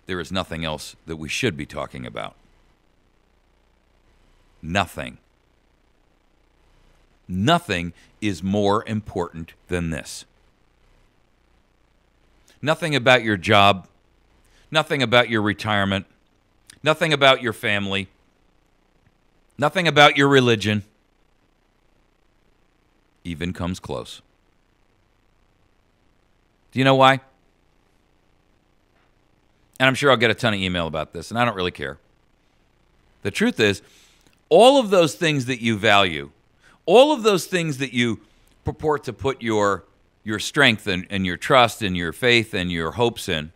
there is nothing else that we should be talking about. Nothing. Nothing is more important than this. Nothing about your job, nothing about your retirement, nothing about your family, nothing about your religion even comes close. Do you know why? And I'm sure I'll get a ton of email about this, and I don't really care. The truth is, all of those things that you value, all of those things that you purport to put your strength and your trust and your faith and your hopes in,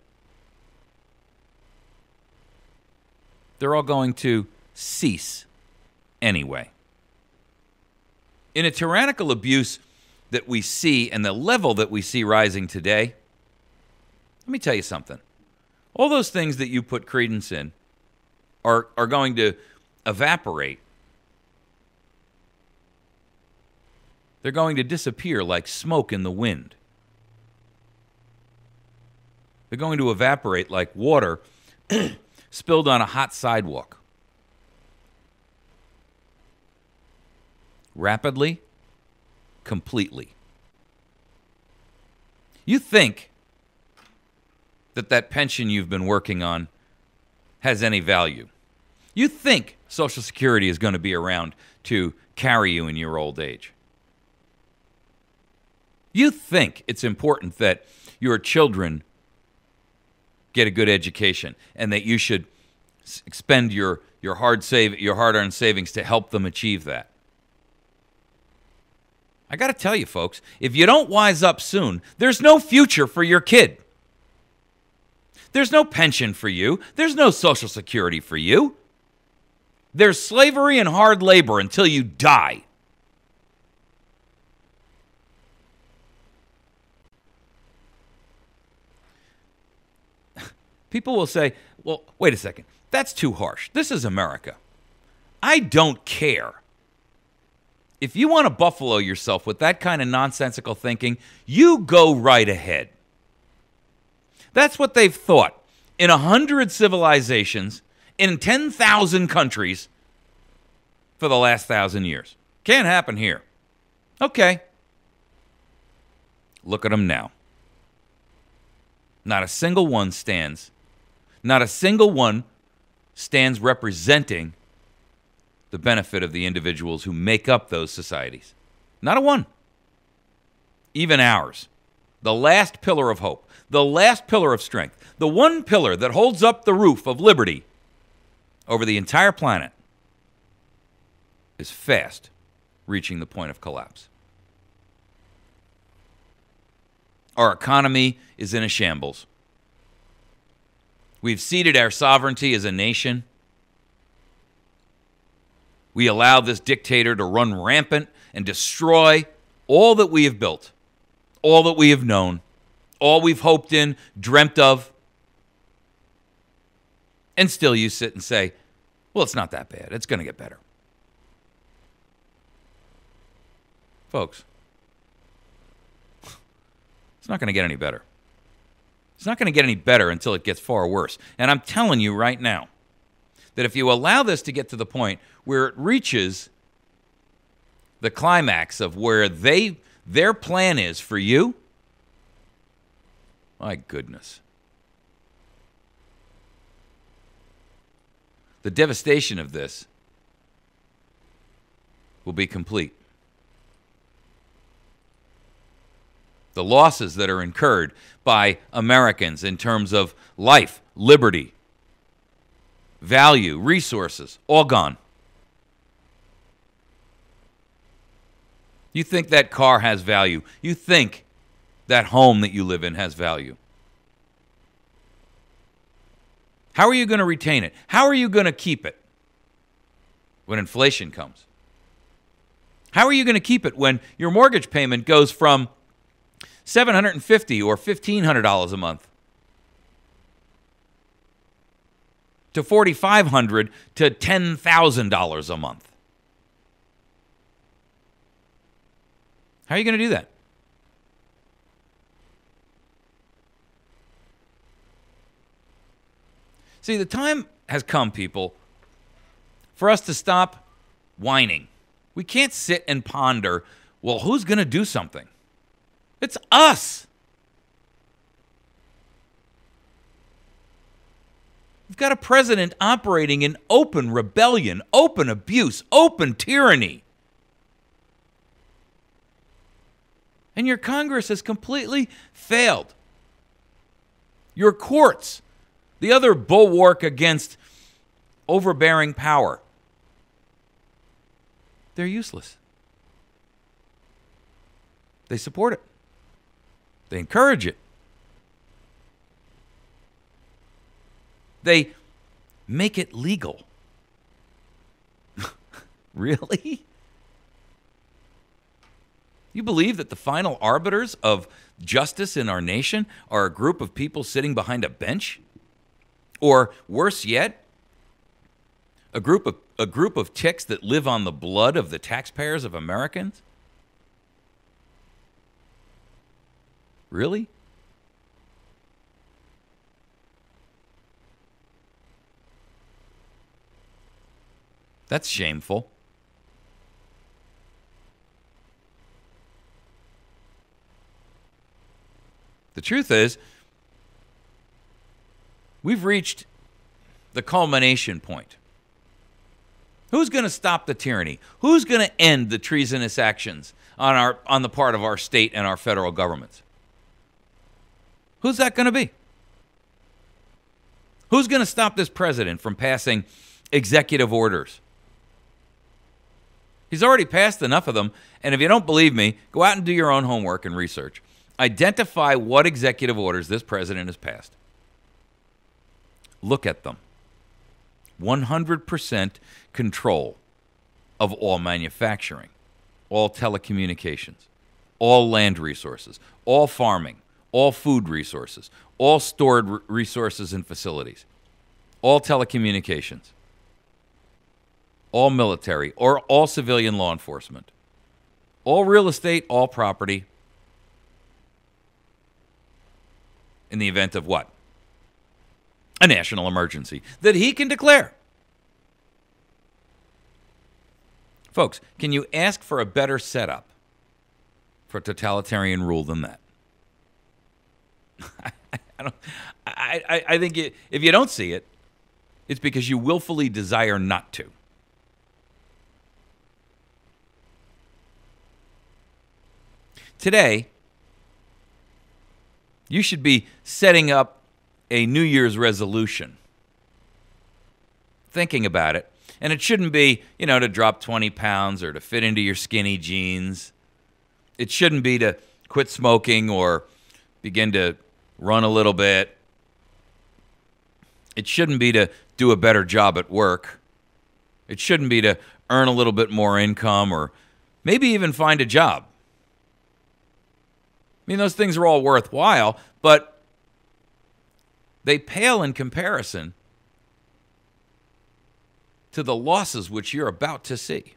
they're all going to cease anyway. In a tyrannical abuse that we see and the level that we see rising today, let me tell you something. All those things that you put credence in are going to evaporate. They're going to disappear like smoke in the wind. They're going to evaporate like water spilled on a hot sidewalk. Rapidly, completely. You think that pension you've been working on has any value. You think Social Security is going to be around to carry you in your old age. You think it's important that your children get a good education and that you should expend your hard-earned savings to help them achieve that. I got to tell you, folks, if you don't wise up soon, there's no future for your kid. There's no pension for you. There's no Social Security for you. There's slavery and hard labor until you die. People will say, well, wait a second. That's too harsh. This is America. I don't care. If you want to buffalo yourself with that kind of nonsensical thinking, you go right ahead. That's what they've thought in 100 civilizations, in 10,000 countries for the last 1,000 years. Can't happen here. Okay. Look at them now. Not a single one stands. Not a single one stands representing the benefit of the individuals who make up those societies. Not a one. Even ours. The last pillar of hope. The last pillar of strength. The one pillar that holds up the roof of liberty over the entire planet is fast reaching the point of collapse. Our economy is in a shambles. We've ceded our sovereignty as a nation. We allow this dictator to run rampant and destroy all that we have built, all that we have known, all we've hoped in, dreamt of. And still you sit and say, well, it's not that bad. It's going to get better. Folks, it's not going to get any better. It's not going to get any better until it gets far worse. And I'm telling you right now that if you allow this to get to the point where it reaches the climax of where their plan is for you, my goodness. The devastation of this will be complete. The losses that are incurred by Americans in terms of life, liberty, value, resources, all gone. You think that car has value. You think that home that you live in has value. How are you going to retain it? How are you going to keep it when inflation comes? How are you going to keep it when your mortgage payment goes from $750 or $1,500 a month to $4,500 to $10,000 a month? How are you going to do that? See, the time has come, people, for us to stop whining. We can't sit and ponder, well, who's going to do something? It's us. We've got a president operating in open rebellion, open abuse, open tyranny. And your Congress has completely failed. Your courts, the other bulwark against overbearing power, they're useless. They support it. They encourage it. They make it legal. Really? You believe that the final arbiters of justice in our nation are a group of people sitting behind a bench? Or worse yet, a group of ticks that live on the blood of the taxpayers of Americans? Really? That's shameful. The truth is, we've reached the culmination point. Who's going to stop the tyranny? Who's going to end the treasonous actions on the part of our state and our federal governments? Who's that going to be? Who's going to stop this president from passing executive orders? He's already passed enough of them, and if you don't believe me, go out and do your own homework and research. Identify what executive orders this president has passed. Look at them. 100% control of all manufacturing, all telecommunications, all land resources, all farming, all food resources, all stored resources and facilities, all telecommunications, all military, or all civilian law enforcement, all real estate, all property, in the event of what? A national emergency that he can declare. Folks, can you ask for a better setup for totalitarian rule than that? I think if you don't see it, it's because you willfully desire not to. Today, you should be setting up a New Year's resolution, thinking about it. And it shouldn't be, to drop 20 pounds or to fit into your skinny jeans. It shouldn't be to quit smoking or begin to run a little bit. It shouldn't be to do a better job at work. It shouldn't be to earn a little bit more income or maybe even find a job. I mean, those things are all worthwhile, but they pale in comparison to the losses which you're about to see.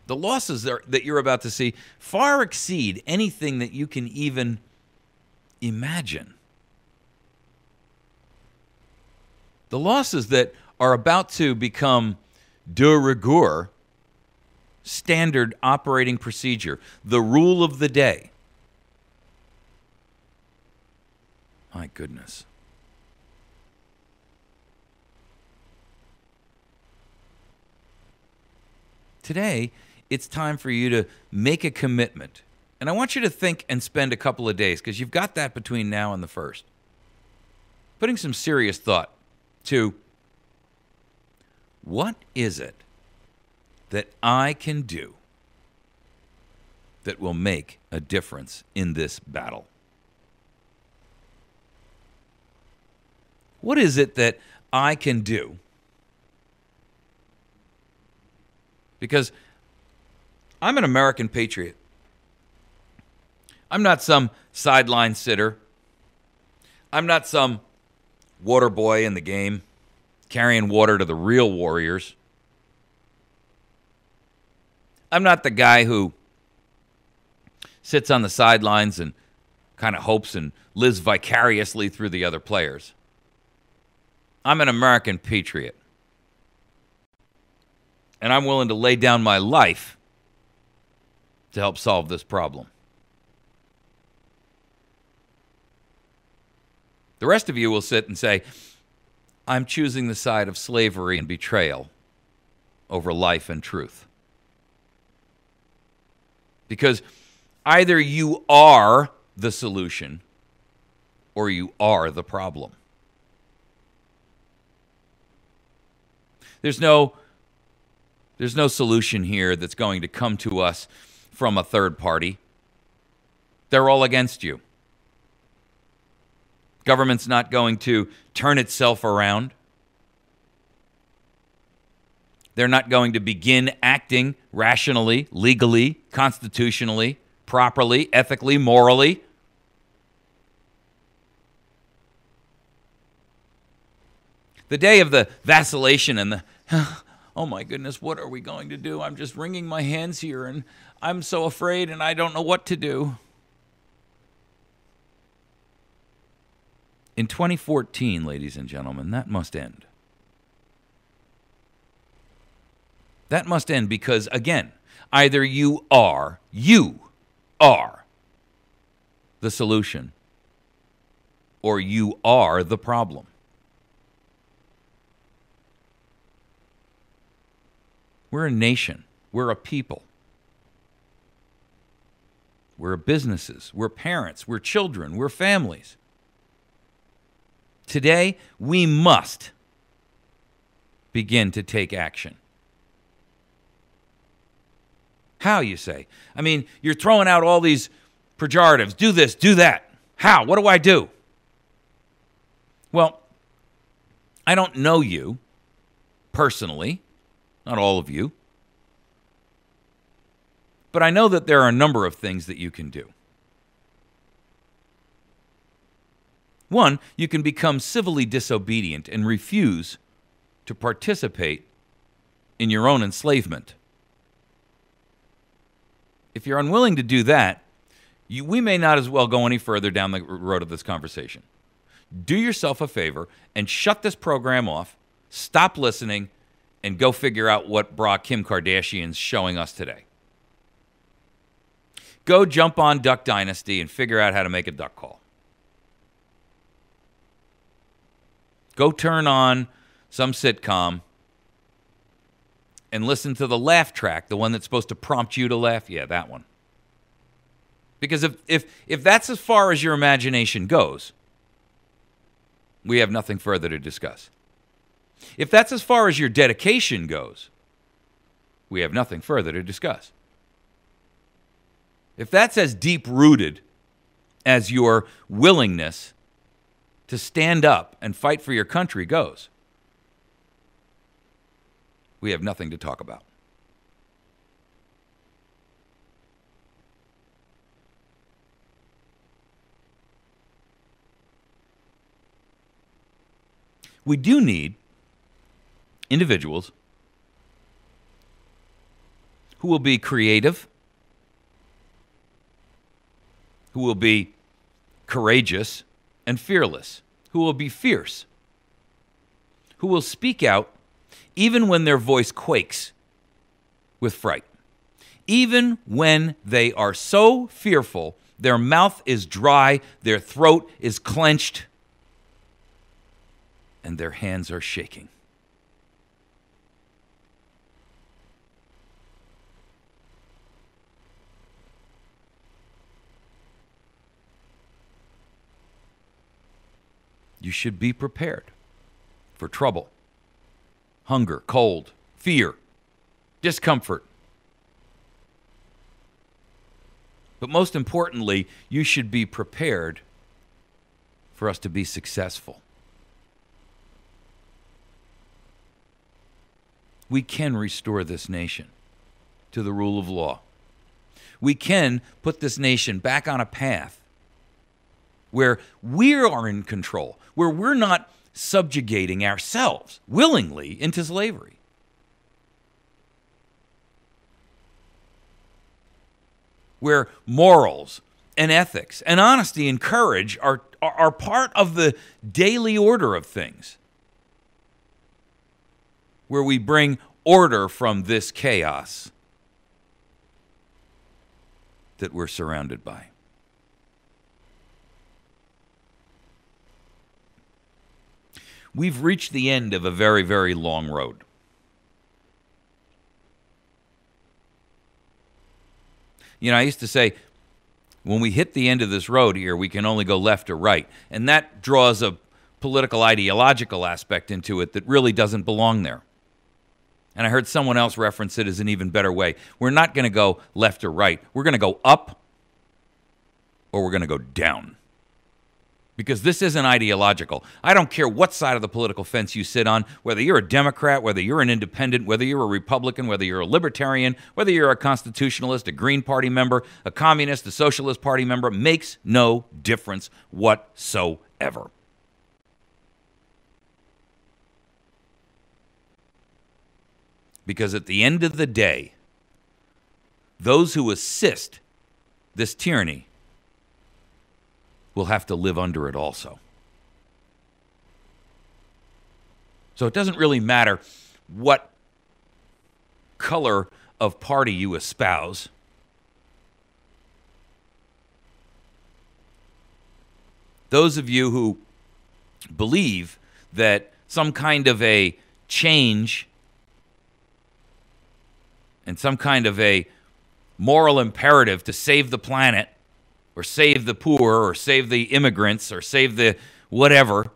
The losses that you're about to see far exceed anything that you can even imagine. The losses that are about to become de rigueur, standard operating procedure, the rule of the day. My goodness. Today, it's time for you to make a commitment. And I want you to think and spend a couple of days, because you've got that between now and the 1st. Putting some serious thought to, what is it that I can do that will make a difference in this battle? What is it that I can do? Because I'm an American patriot. I'm not some sideline sitter. I'm not some water boy in the game carrying water to the real warriors. I'm not the guy who sits on the sidelines and kind of hopes and lives vicariously through the other players. I'm an American patriot. And I'm willing to lay down my life to help solve this problem. The rest of you will sit and say, I'm choosing the side of slavery and betrayal over life and truth. Because either you are the solution or you are the problem. There's no solution here that's going to come to us from a third party. They're all against you. Government's not going to turn itself around. They're not going to begin acting rationally, legally, constitutionally, properly, ethically, morally. The day of the vacillation and the, oh my goodness, what are we going to do? I'm just wringing my hands here and I'm so afraid and I don't know what to do. In 2014, ladies and gentlemen, that must end. That must end because, again, either you are the solution or you are the problem. We're a nation. We're a people. We're businesses. We're parents. We're children. We're families. Today, we must begin to take action. How, you say? I mean, you're throwing out all these pejoratives. Do this, do that. How? What do I do? Well, I don't know you personally, not all of you, but I know that there are a number of things that you can do. One, you can become civilly disobedient and refuse to participate in your own enslavement. If you're unwilling to do that, we may not as well go any further down the road of this conversation. Do yourself a favor and shut this program off, stop listening, and go figure out what Kim Kardashian's showing us today. Go jump on Duck Dynasty and figure out how to make a duck call. Go turn on some sitcom and listen to the laugh track, the one that's supposed to prompt you to laugh. Yeah, that one. Because if that's as far as your imagination goes, we have nothing further to discuss. If that's as far as your dedication goes, we have nothing further to discuss. If that's as deep-rooted as your willingness to stand up and fight for your country goes, we have nothing to talk about. We do need individuals who will be creative, who will be courageous and fearless, who will be fierce, who will speak out even when their voice quakes with fright, even when they are so fearful, their mouth is dry, their throat is clenched, and their hands are shaking. You should be prepared for trouble, hunger, cold, fear, discomfort. But most importantly, you should be prepared for us to be successful. We can restore this nation to the rule of law. We can put this nation back on a path where we are in control, where we're not subjugating ourselves willingly into slavery. Where morals and ethics and honesty and courage are part of the daily order of things. where we bring order from this chaos that we're surrounded by. We've reached the end of a very, very long road. You know, I used to say, when we hit the end of this road here, we can only go left or right. And that draws a political ideological aspect into it that really doesn't belong there. And I heard someone else reference it as an even better way. We're not going to go left or right. We're going to go up or we're going to go down. Because this isn't ideological. I don't care what side of the political fence you sit on, whether you're a Democrat, whether you're an independent, whether you're a Republican, whether you're a libertarian, whether you're a constitutionalist, a Green Party member, a communist, a Socialist Party member, makes no difference whatsoever. Because at the end of the day, those who assist this tyranny will have to live under it also. So it doesn't really matter what color of party you espouse. Those of you who believe that some kind of a change and some kind of a moral imperative to save the planet or save the poor or save the immigrants or save the whatever.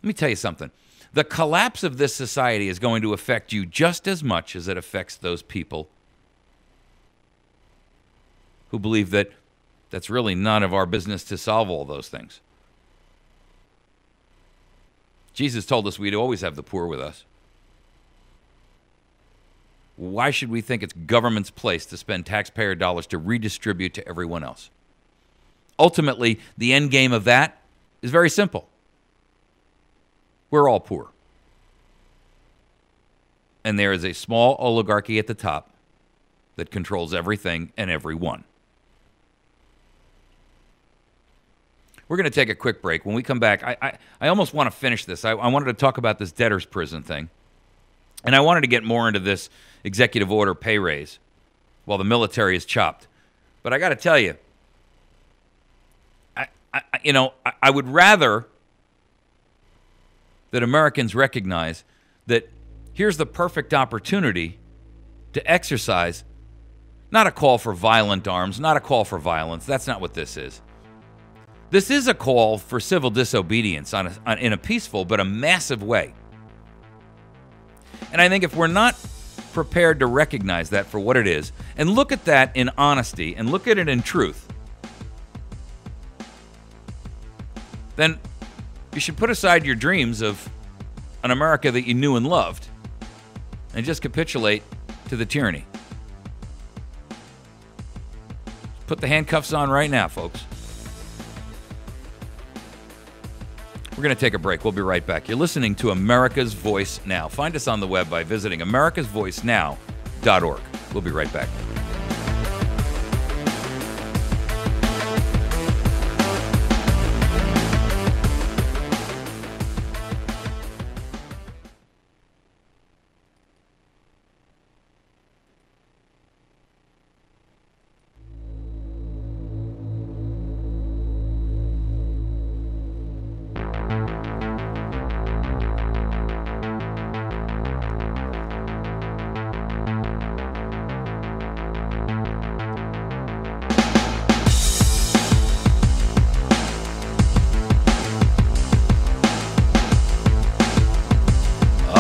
Let me tell you something. The collapse of this society is going to affect you just as much as it affects those people who believe that that's really none of our business to solve all those things. Jesus told us we'd always have the poor with us. Why should we think it's government's place to spend taxpayer dollars to redistribute to everyone else? Ultimately, the end game of that is very simple. We're all poor. And there is a small oligarchy at the top that controls everything and everyone. We're going to take a quick break. When we come back, I almost want to finish this. I wanted to talk about this debtors prison thing. And I wanted to get more into this executive order pay raise while the military is chopped. But I got to tell you, I would rather that Americans recognize that here's the perfect opportunity to exercise, not a call for violent arms, not a call for violence. That's not what this is. This is a call for civil disobedience in a peaceful but a massive way. And I think if we're not prepared to recognize that for what it is, and look at that in honesty, and look at it in truth, then you should put aside your dreams of an America that you knew and loved, and just capitulate to the tyranny. Put the handcuffs on right now, folks. We're going to take a break. We'll be right back. You're listening to America's Voice Now. Find us on the web by visiting americasvoicenow.org. We'll be right back.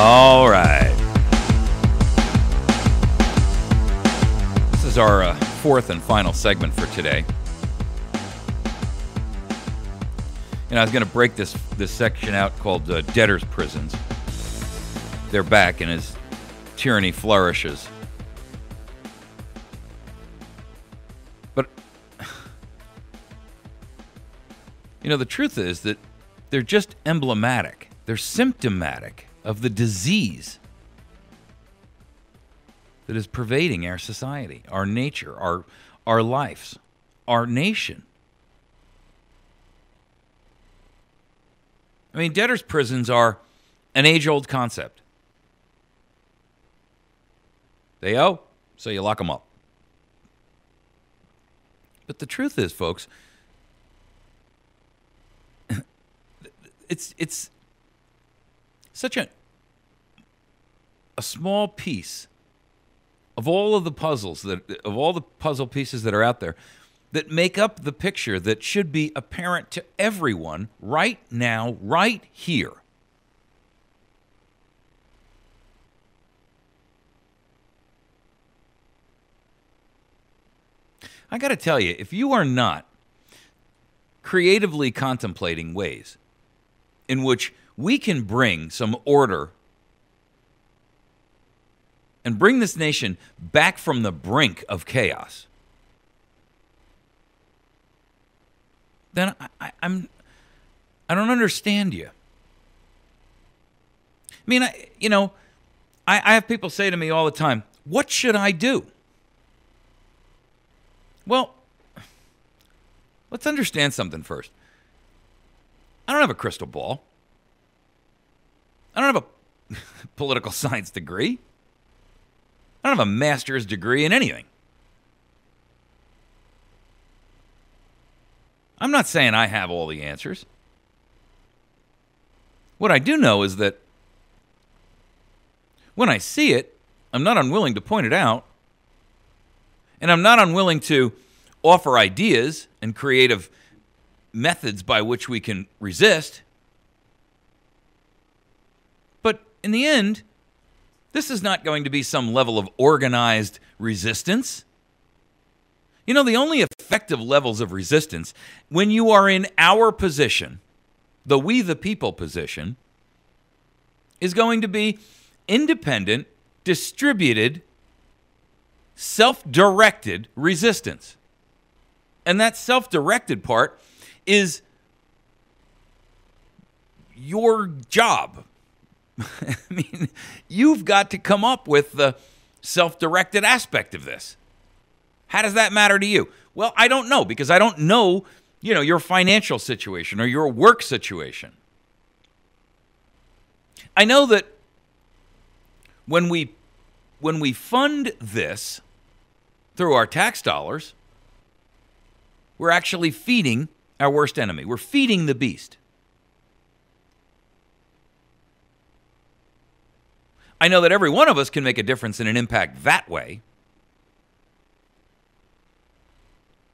All right. This is our fourth and final segment for today. And I was going to break this section out called Debtors' Prisons. They're back, and as tyranny flourishes. But, the truth is that they're just emblematic. They're symptomatic of the disease that is pervading our society, our nature, our lives, our nation. I mean, debtors' prisons are an age-old concept. They owe, so you lock them up. But the truth is, folks, it's such a small piece of all of the puzzle pieces that are out there that make up the picture that should be apparent to everyone right now, right here. I got to tell you, if you are not creatively contemplating ways in which we can bring some order and bring this nation back from the brink of chaos, then I don't understand you. I mean, I have people say to me all the time, "What should I do?" Well, let's understand something first. I don't have a crystal ball. I don't have a political science degree. I don't have a master's degree in anything. I'm not saying I have all the answers. What I do know is that when I see it, I'm not unwilling to point it out. And I'm not unwilling to offer ideas and creative methods by which we can resist. But in the end, this is not going to be some level of organized resistance. You know, the only effective levels of resistance, when you are in our position, the we the people position, is going to be independent, distributed, self-directed resistance. And that self-directed part is your job. I mean, you've got to come up with the self-directed aspect of this. How does that matter to you? Well, I don't know, because I don't know, your financial situation or your work situation. I know that when we fund this through our tax dollars, we're actually feeding our worst enemy. We're feeding the beast. I know that every one of us can make a difference and an impact that way.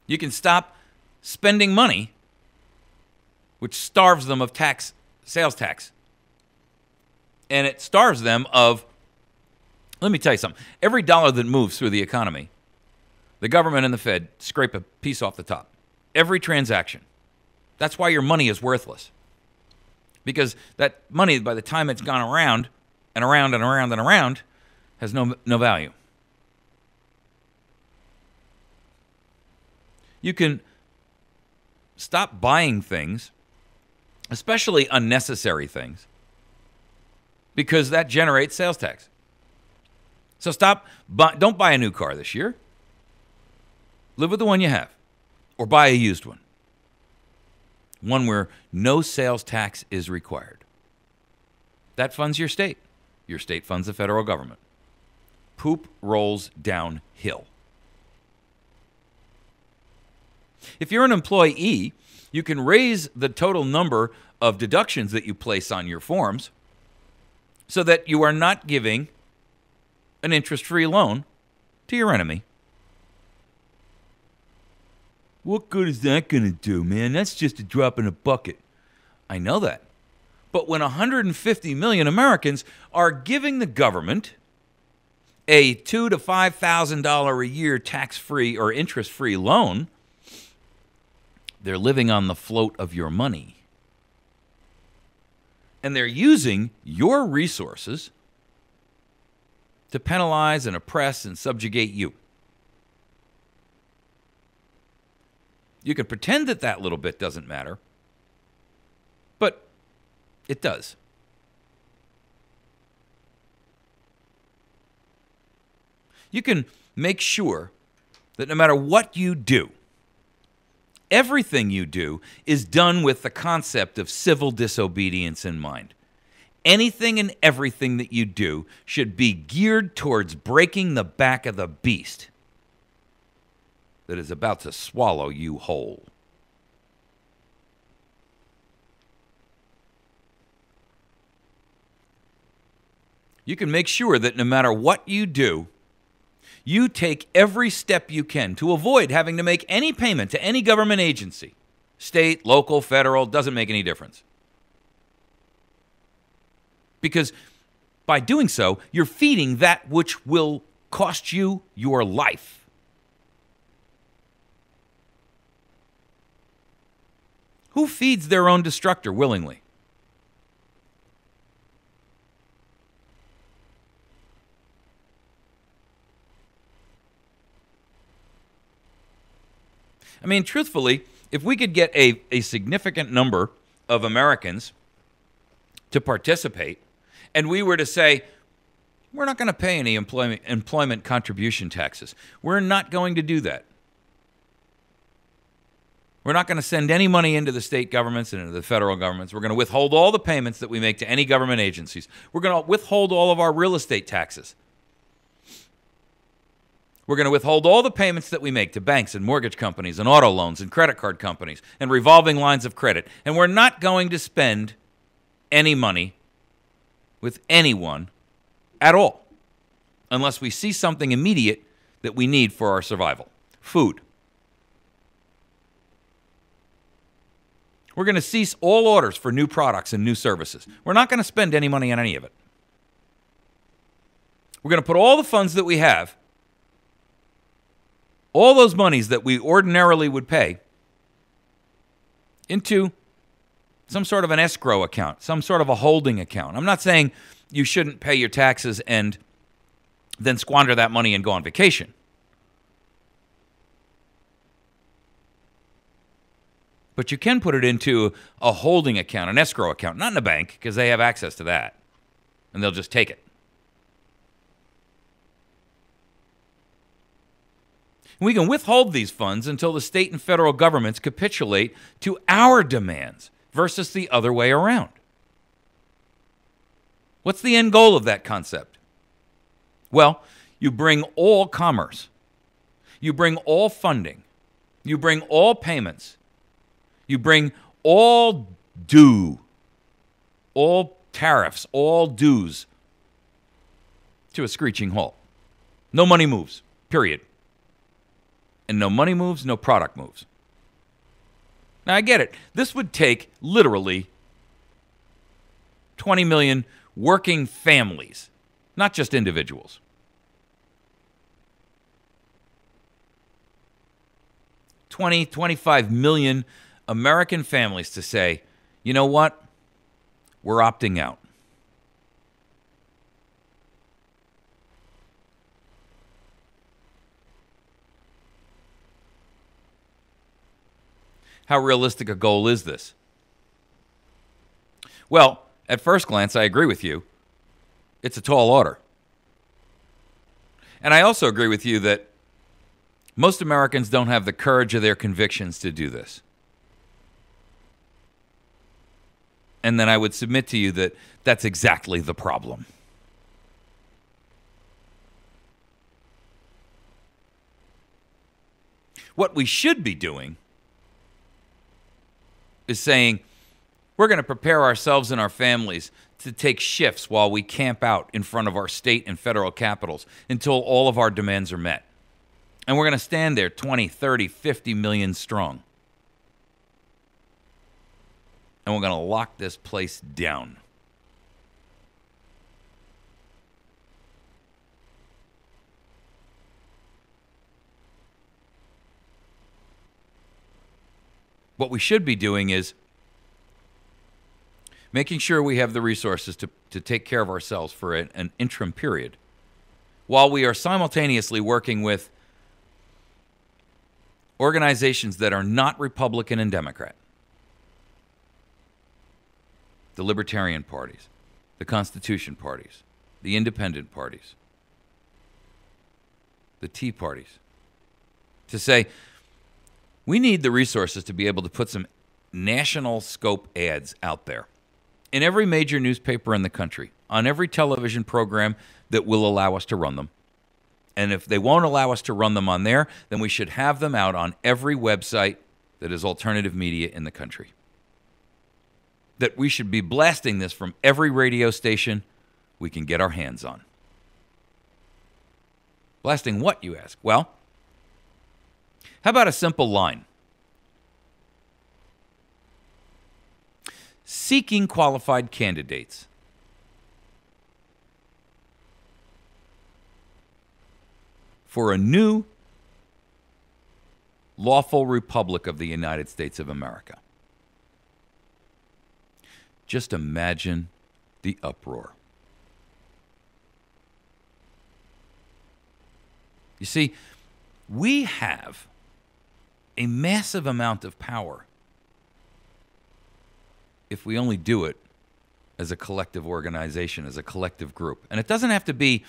You can stop spending money, which starves them of sales tax. And it starves them of, let me tell you something, every dollar that moves through the economy, the government and the Fed scrape a piece off the top. Every transaction. That's why your money is worthless. Because that money, by the time it's gone around and around and around and around, has no value. You can stop buying things, especially unnecessary things, because that generates sales tax. So don't buy a new car this year. Live with the one you have, or buy a used one. One where no sales tax is required. That funds your state. Your state funds the federal government. Poop rolls downhill. If you're an employee, you can raise the total number of deductions that you place on your forms so that you are not giving an interest-free loan to your enemy. What good is that going to do, man? That's just a drop in a bucket. I know that. But when 150 million Americans are giving the government a $2,000 to $5,000 a year tax-free or interest-free loan, they're living on the float of your money. And they're using your resources to penalize and oppress and subjugate you. You can pretend that little bit doesn't matter, but it does. You can make sure that no matter what you do, Everything you do is done with the concept of civil disobedience in mind. Anything and everything that you do should be geared towards breaking the back of the beast that is about to swallow you whole. You can make sure that no matter what you do, you take every step you can to avoid having to make any payment to any government agency. State, local, federal, doesn't make any difference. Because by doing so, you're feeding that which will cost you your life. Who feeds their own destructor willingly? I mean, truthfully, if we could get a significant number of Americans to participate, and we were to say, we're not going to pay any employment contribution taxes. We're not going to do that. We're not going to send any money into the state governments and into the federal governments. We're going to withhold all the payments that we make to any government agencies. We're going to withhold all of our real estate taxes. We're going to withhold all the payments that we make to banks and mortgage companies and auto loans and credit card companies and revolving lines of credit. And we're not going to spend any money with anyone at all unless we see something immediate that we need for our survival. Food. We're going to cease all orders for new products and new services. We're not going to spend any money on any of it. We're going to put all the funds that we have, all those monies that we ordinarily would pay, into some sort of an escrow account, some sort of a holding account. I'm not saying you shouldn't pay your taxes and then squander that money and go on vacation. But you can put it into a holding account, an escrow account, not in a bank, because they have access to that, and they'll just take it. We can withhold these funds until the state and federal governments capitulate to our demands versus the other way around. What's the end goal of that concept? Well, you bring all commerce, you bring all funding, you bring all payments, you bring all due, all tariffs, all dues to a screeching halt. No money moves, period. And no money moves, no product moves. Now, I get it. This would take literally 20 million working families, not just individuals. 25 million American families to say, you know what? We're opting out. How realistic a goal is this? Well, at first glance, I agree with you. It's a tall order. And I also agree with you that most Americans don't have the courage of their convictions to do this. And then I would submit to you that that's exactly the problem. What we should be doing is saying, we're going to prepare ourselves and our families to take shifts while we camp out in front of our state and federal capitals until all of our demands are met. And we're going to stand there 20, 30, 50 million strong. And we're going to lock this place down. What we should be doing is making sure we have the resources to take care of ourselves for an interim period while we are simultaneously working with organizations that are not Republican and Democrat. The Libertarian parties, the Constitution parties, the Independent parties, the Tea parties, to say, We need the resources to be able to put some national scope ads out there in every major newspaper in the country, on every television program that will allow us to run them. And if they won't allow us to run them on there, then we should have them out on every website that is alternative media in the country. That we should be blasting this from every radio station we can get our hands on. Blasting what, you ask? Well, how about a simple line? Seeking qualified candidates. For a new lawful republic of the United States of America. Just imagine the uproar. You see, we have a massive amount of power if we only do it as a collective organization, as a collective group. And it doesn't have to be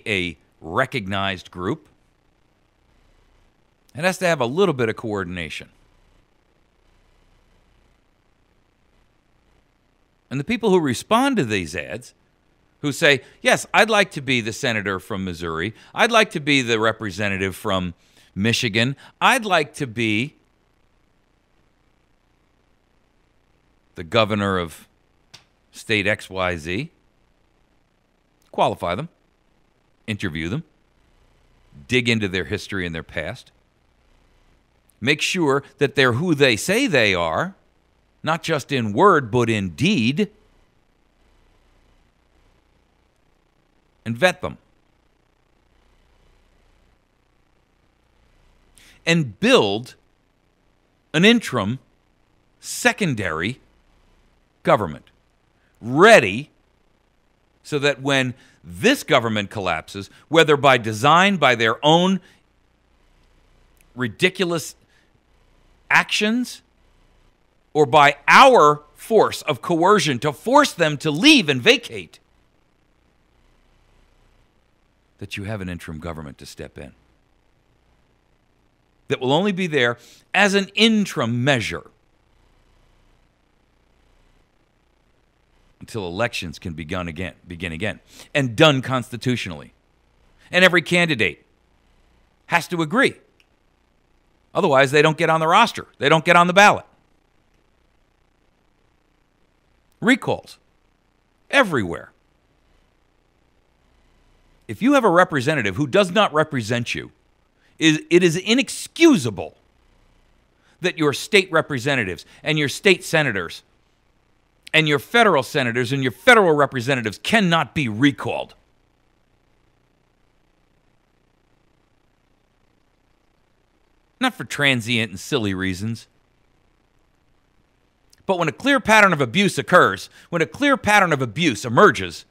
a recognized group. It has to have a little bit of coordination. And the people who respond to these ads, who say, yes, I'd like to be the senator from Missouri. I'd like to be the representative from Michigan. I'd like to be the governor of state XYZ. Qualify them. Interview them. Dig into their history and their past. Make sure that they're who they say they are, not just in word, but in deed. And vet them. And build an interim, secondary government. Ready so that when this government collapses, whether by design, by their own ridiculous actions, or by our force of coercion to force them to leave and vacate, that you have an interim government to step in. That will only be there as an interim measure until elections can begin again, and done constitutionally. And every candidate has to agree. Otherwise, they don't get on the roster. They don't get on the ballot. Recalls everywhere. If you have a representative who does not represent you, it is inexcusable that your state representatives and your state senators and your federal senators and your federal representatives cannot be recalled. Not for transient and silly reasons. But when a clear pattern of abuse occurs, when a clear pattern of abuse emerges,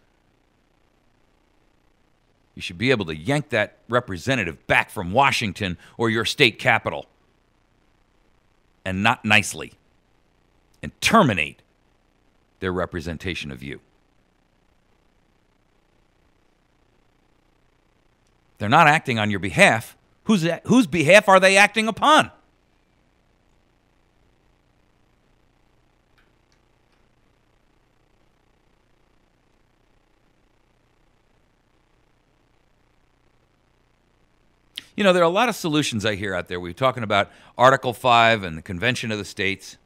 you should be able to yank that representative back from Washington or your state capital, and not nicely, and terminate their representation of you. They're not acting on your behalf. Whose behalf are they acting upon? You know, there are a lot of solutions I hear out there. We're talking about Article 5 and the Convention of the States.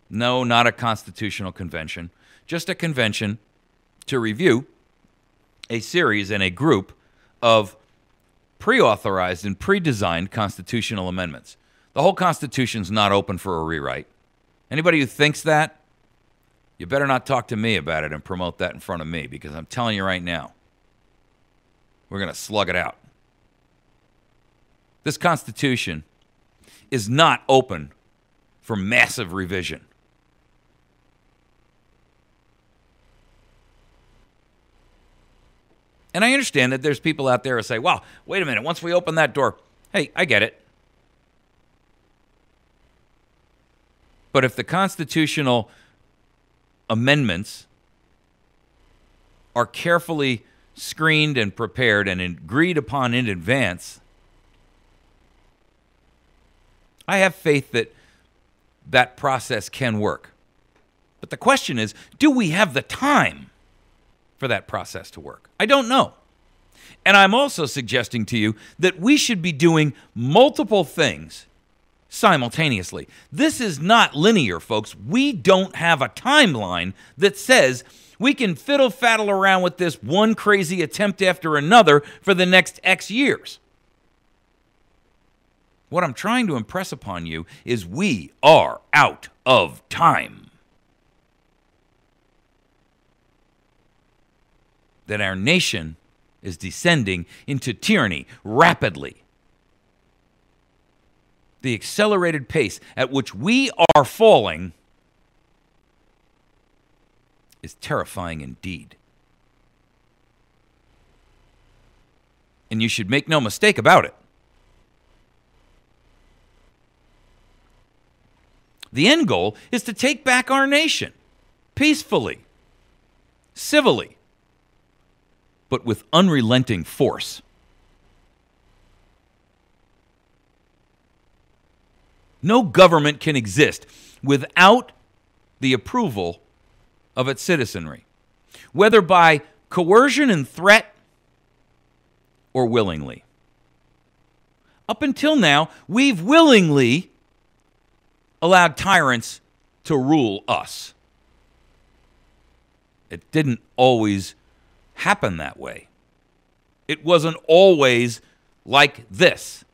No, not a constitutional convention. Just a convention to review a series and a group of pre-authorized and pre-designed constitutional amendments. The whole Constitution's not open for a rewrite. Anybody who thinks that, you better not talk to me about it and promote that in front of me, because I'm telling you right now, we're going to slug it out. This Constitution is not open for massive revision. And I understand that there's people out there who say, well, wait a minute, once we open that door, hey, I get it. But if the constitutional amendments are carefully screened and prepared and agreed upon in advance, I have faith that that process can work. But the question is, do we have the time for that process to work? I don't know. And I'm also suggesting to you that we should be doing multiple things simultaneously. This is not linear, folks. We don't have a timeline that says we can fiddle-faddle around with this one crazy attempt after another for the next X years. What I'm trying to impress upon you is we are out of time. That our nation is descending into tyranny rapidly. The accelerated pace at which we are falling is terrifying indeed. And you should make no mistake about it. The end goal is to take back our nation peacefully, civilly, but with unrelenting force. No government can exist without the approval of its citizenry, whether by coercion and threat or willingly. Up until now, we've willingly allowed tyrants to rule us. It didn't always happen that way. It wasn't always like this.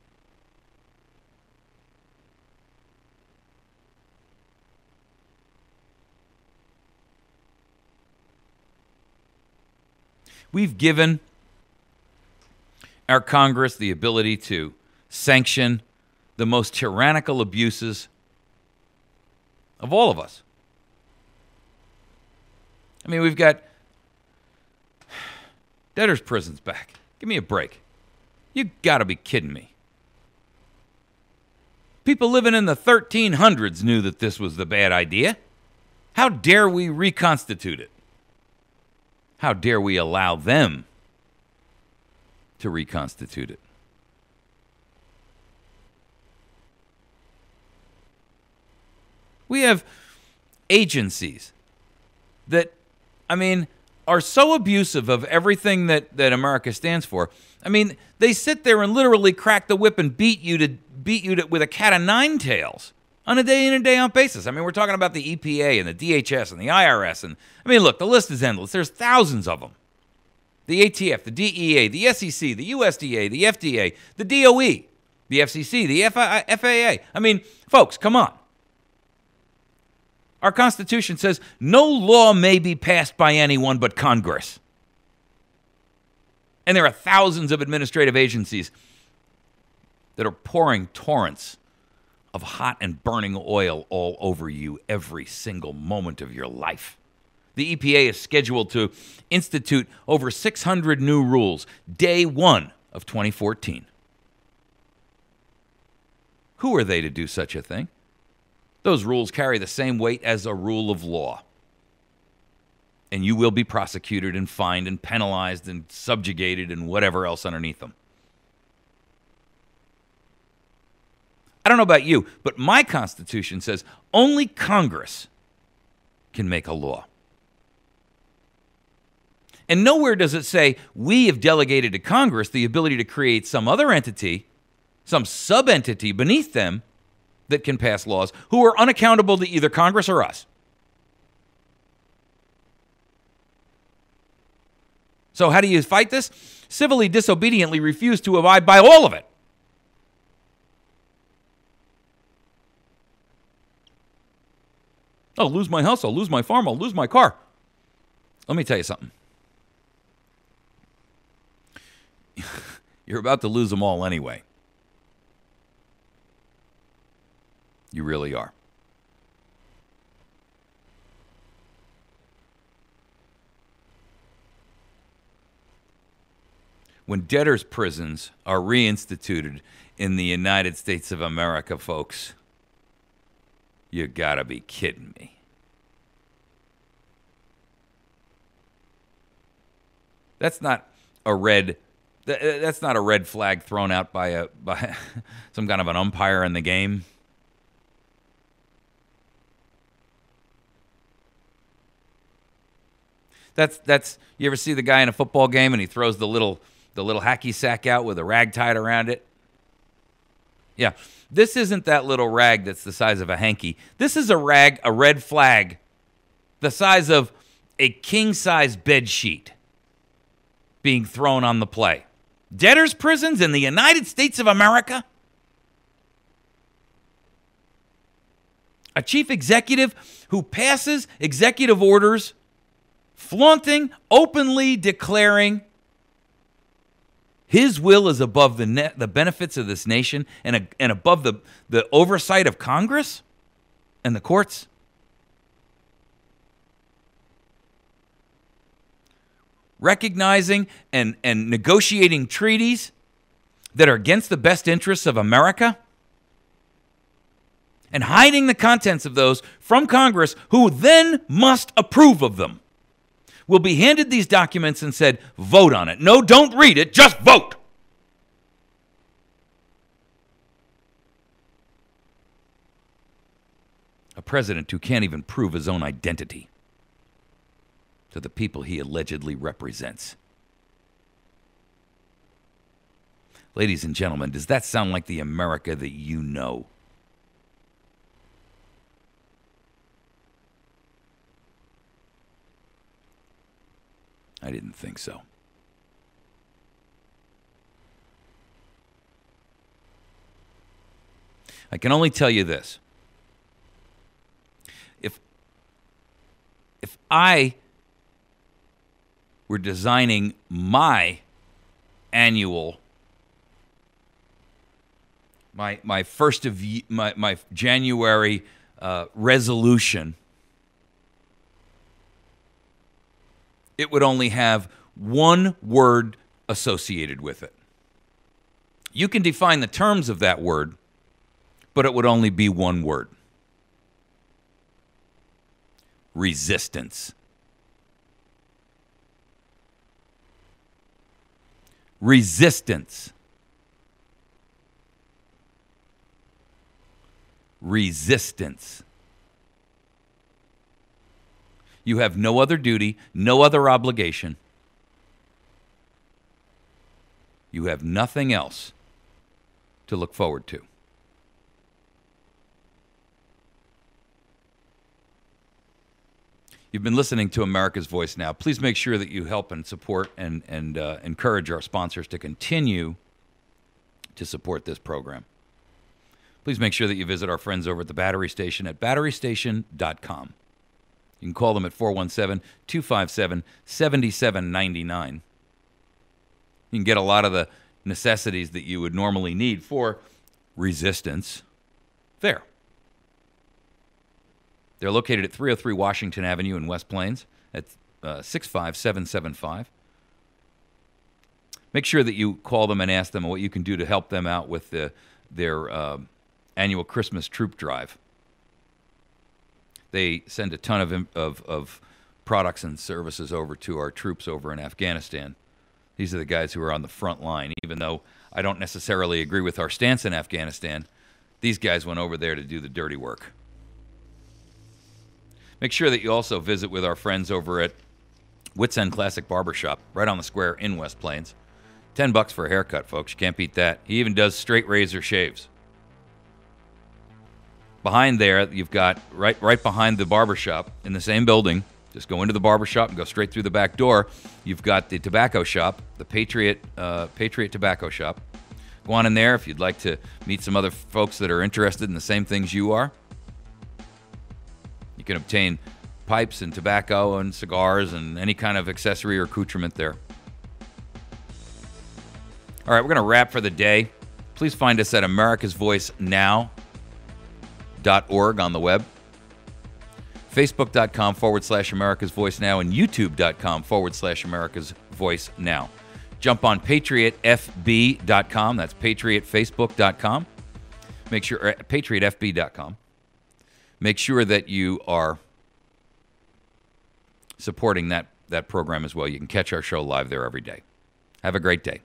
We've given our Congress the ability to sanction the most tyrannical abuses of all of us. I mean, we've got debtors' prisons back. Give me a break. You gotta be kidding me. People living in the 1300s knew that this was the bad idea. How dare we reconstitute it? How dare we allow them to reconstitute it? We have agencies that, are so abusive of everything that America stands for. They sit there and literally crack the whip and beat you with a cat of nine tails on a day in and day out basis. We're talking about the EPA and the DHS and the IRS. And look, the list is endless. There's thousands of them. The ATF, the DEA, the SEC, the USDA, the FDA, the DOE, the FCC, the FAA. Folks, come on. Our Constitution says no law may be passed by anyone but Congress. And there are thousands of administrative agencies that are pouring torrents of hot and burning oil all over you every single moment of your life. The EPA is scheduled to institute over 600 new rules day one of 2014. Who are they to do such a thing? Those rules carry the same weight as a rule of law. And you will be prosecuted and fined and penalized and subjugated and whatever else underneath them. I don't know about you, but my Constitution says only Congress can make a law. And nowhere does it say we have delegated to Congress the ability to create some other entity, some sub-entity beneath them that can pass laws who are unaccountable to either Congress or us. So how do you fight this? Civilly, disobediently refuse to abide by all of it. I'll lose my house, I'll lose my farm, I'll lose my car. Let me tell you something. You're about to lose them all anyway. You really are. When debtors' prisons are reinstituted in the United States of America, folks, you gotta be kidding me. That's not a red flag thrown out by some kind of an umpire in the game. That's you ever see the guy in a football game and he throws the little hacky sack out with a rag tied around it? Yeah. This isn't that little rag that's the size of a hanky. This is a red flag, the size of a king-size bed sheet being thrown on the play. Debtors' prisons in the United States of America? A chief executive who passes executive orders flaunting, openly declaring his will is above the benefits of this nation and above the oversight of Congress and the courts. Recognizing and negotiating treaties that are against the best interests of America and hiding the contents of those from Congress, who then must approve of them, will be handed these documents and said, vote on it. No, don't read it, just vote. A president who can't even prove his own identity to the people he allegedly represents. Ladies and gentlemen, does that sound like the America that you know? I didn't think so. I can only tell you this. If I were designing my annual, my first of my January resolution, it would only have one word associated with it. You can define the terms of that word, but it would only be one word. Resistance. Resistance. Resistance. You have no other duty, no other obligation. You have nothing else to look forward to. You've been listening to America's Voice Now. Please make sure that you help and support and encourage our sponsors to continue to support this program. Please make sure that you visit our friends over at the Battery Station at batterystation.com. You can call them at 417-257-7799. You can get a lot of the necessities that you would normally need for resistance there. They're located at 303 Washington Avenue in West Plains at 65775. Make sure that you call them and ask them what you can do to help them out with their annual Christmas troop drive. They send a ton of products and services over to our troops over in Afghanistan. These are the guys who are on the front line. Even though I don't necessarily agree with our stance in Afghanistan, these guys went over there to do the dirty work. Make sure that you also visit with our friends over at Wits End Classic Barbershop, right on the square in West Plains. $10 for a haircut, folks. You can't beat that. He even does straight razor shaves. Behind there, you've got, right behind the barbershop, in the same building, just go into the barbershop and go straight through the back door, you've got the tobacco shop, the Patriot Tobacco Shop. Go on in there if you'd like to meet some other folks that are interested in the same things you are. You can obtain pipes and tobacco and cigars and any kind of accessory or accoutrement there. All right, we're going to wrap for the day. Please find us at americasvoicenow.org on the web, facebook.com/America's Voice Now, and youtube.com/America's Voice Now. Jump on patriotfb.com. That's patriotfacebook.com. Make sure, patriotfb.com. Make sure that you are supporting that program as well. You can catch our show live there every day. Have a great day.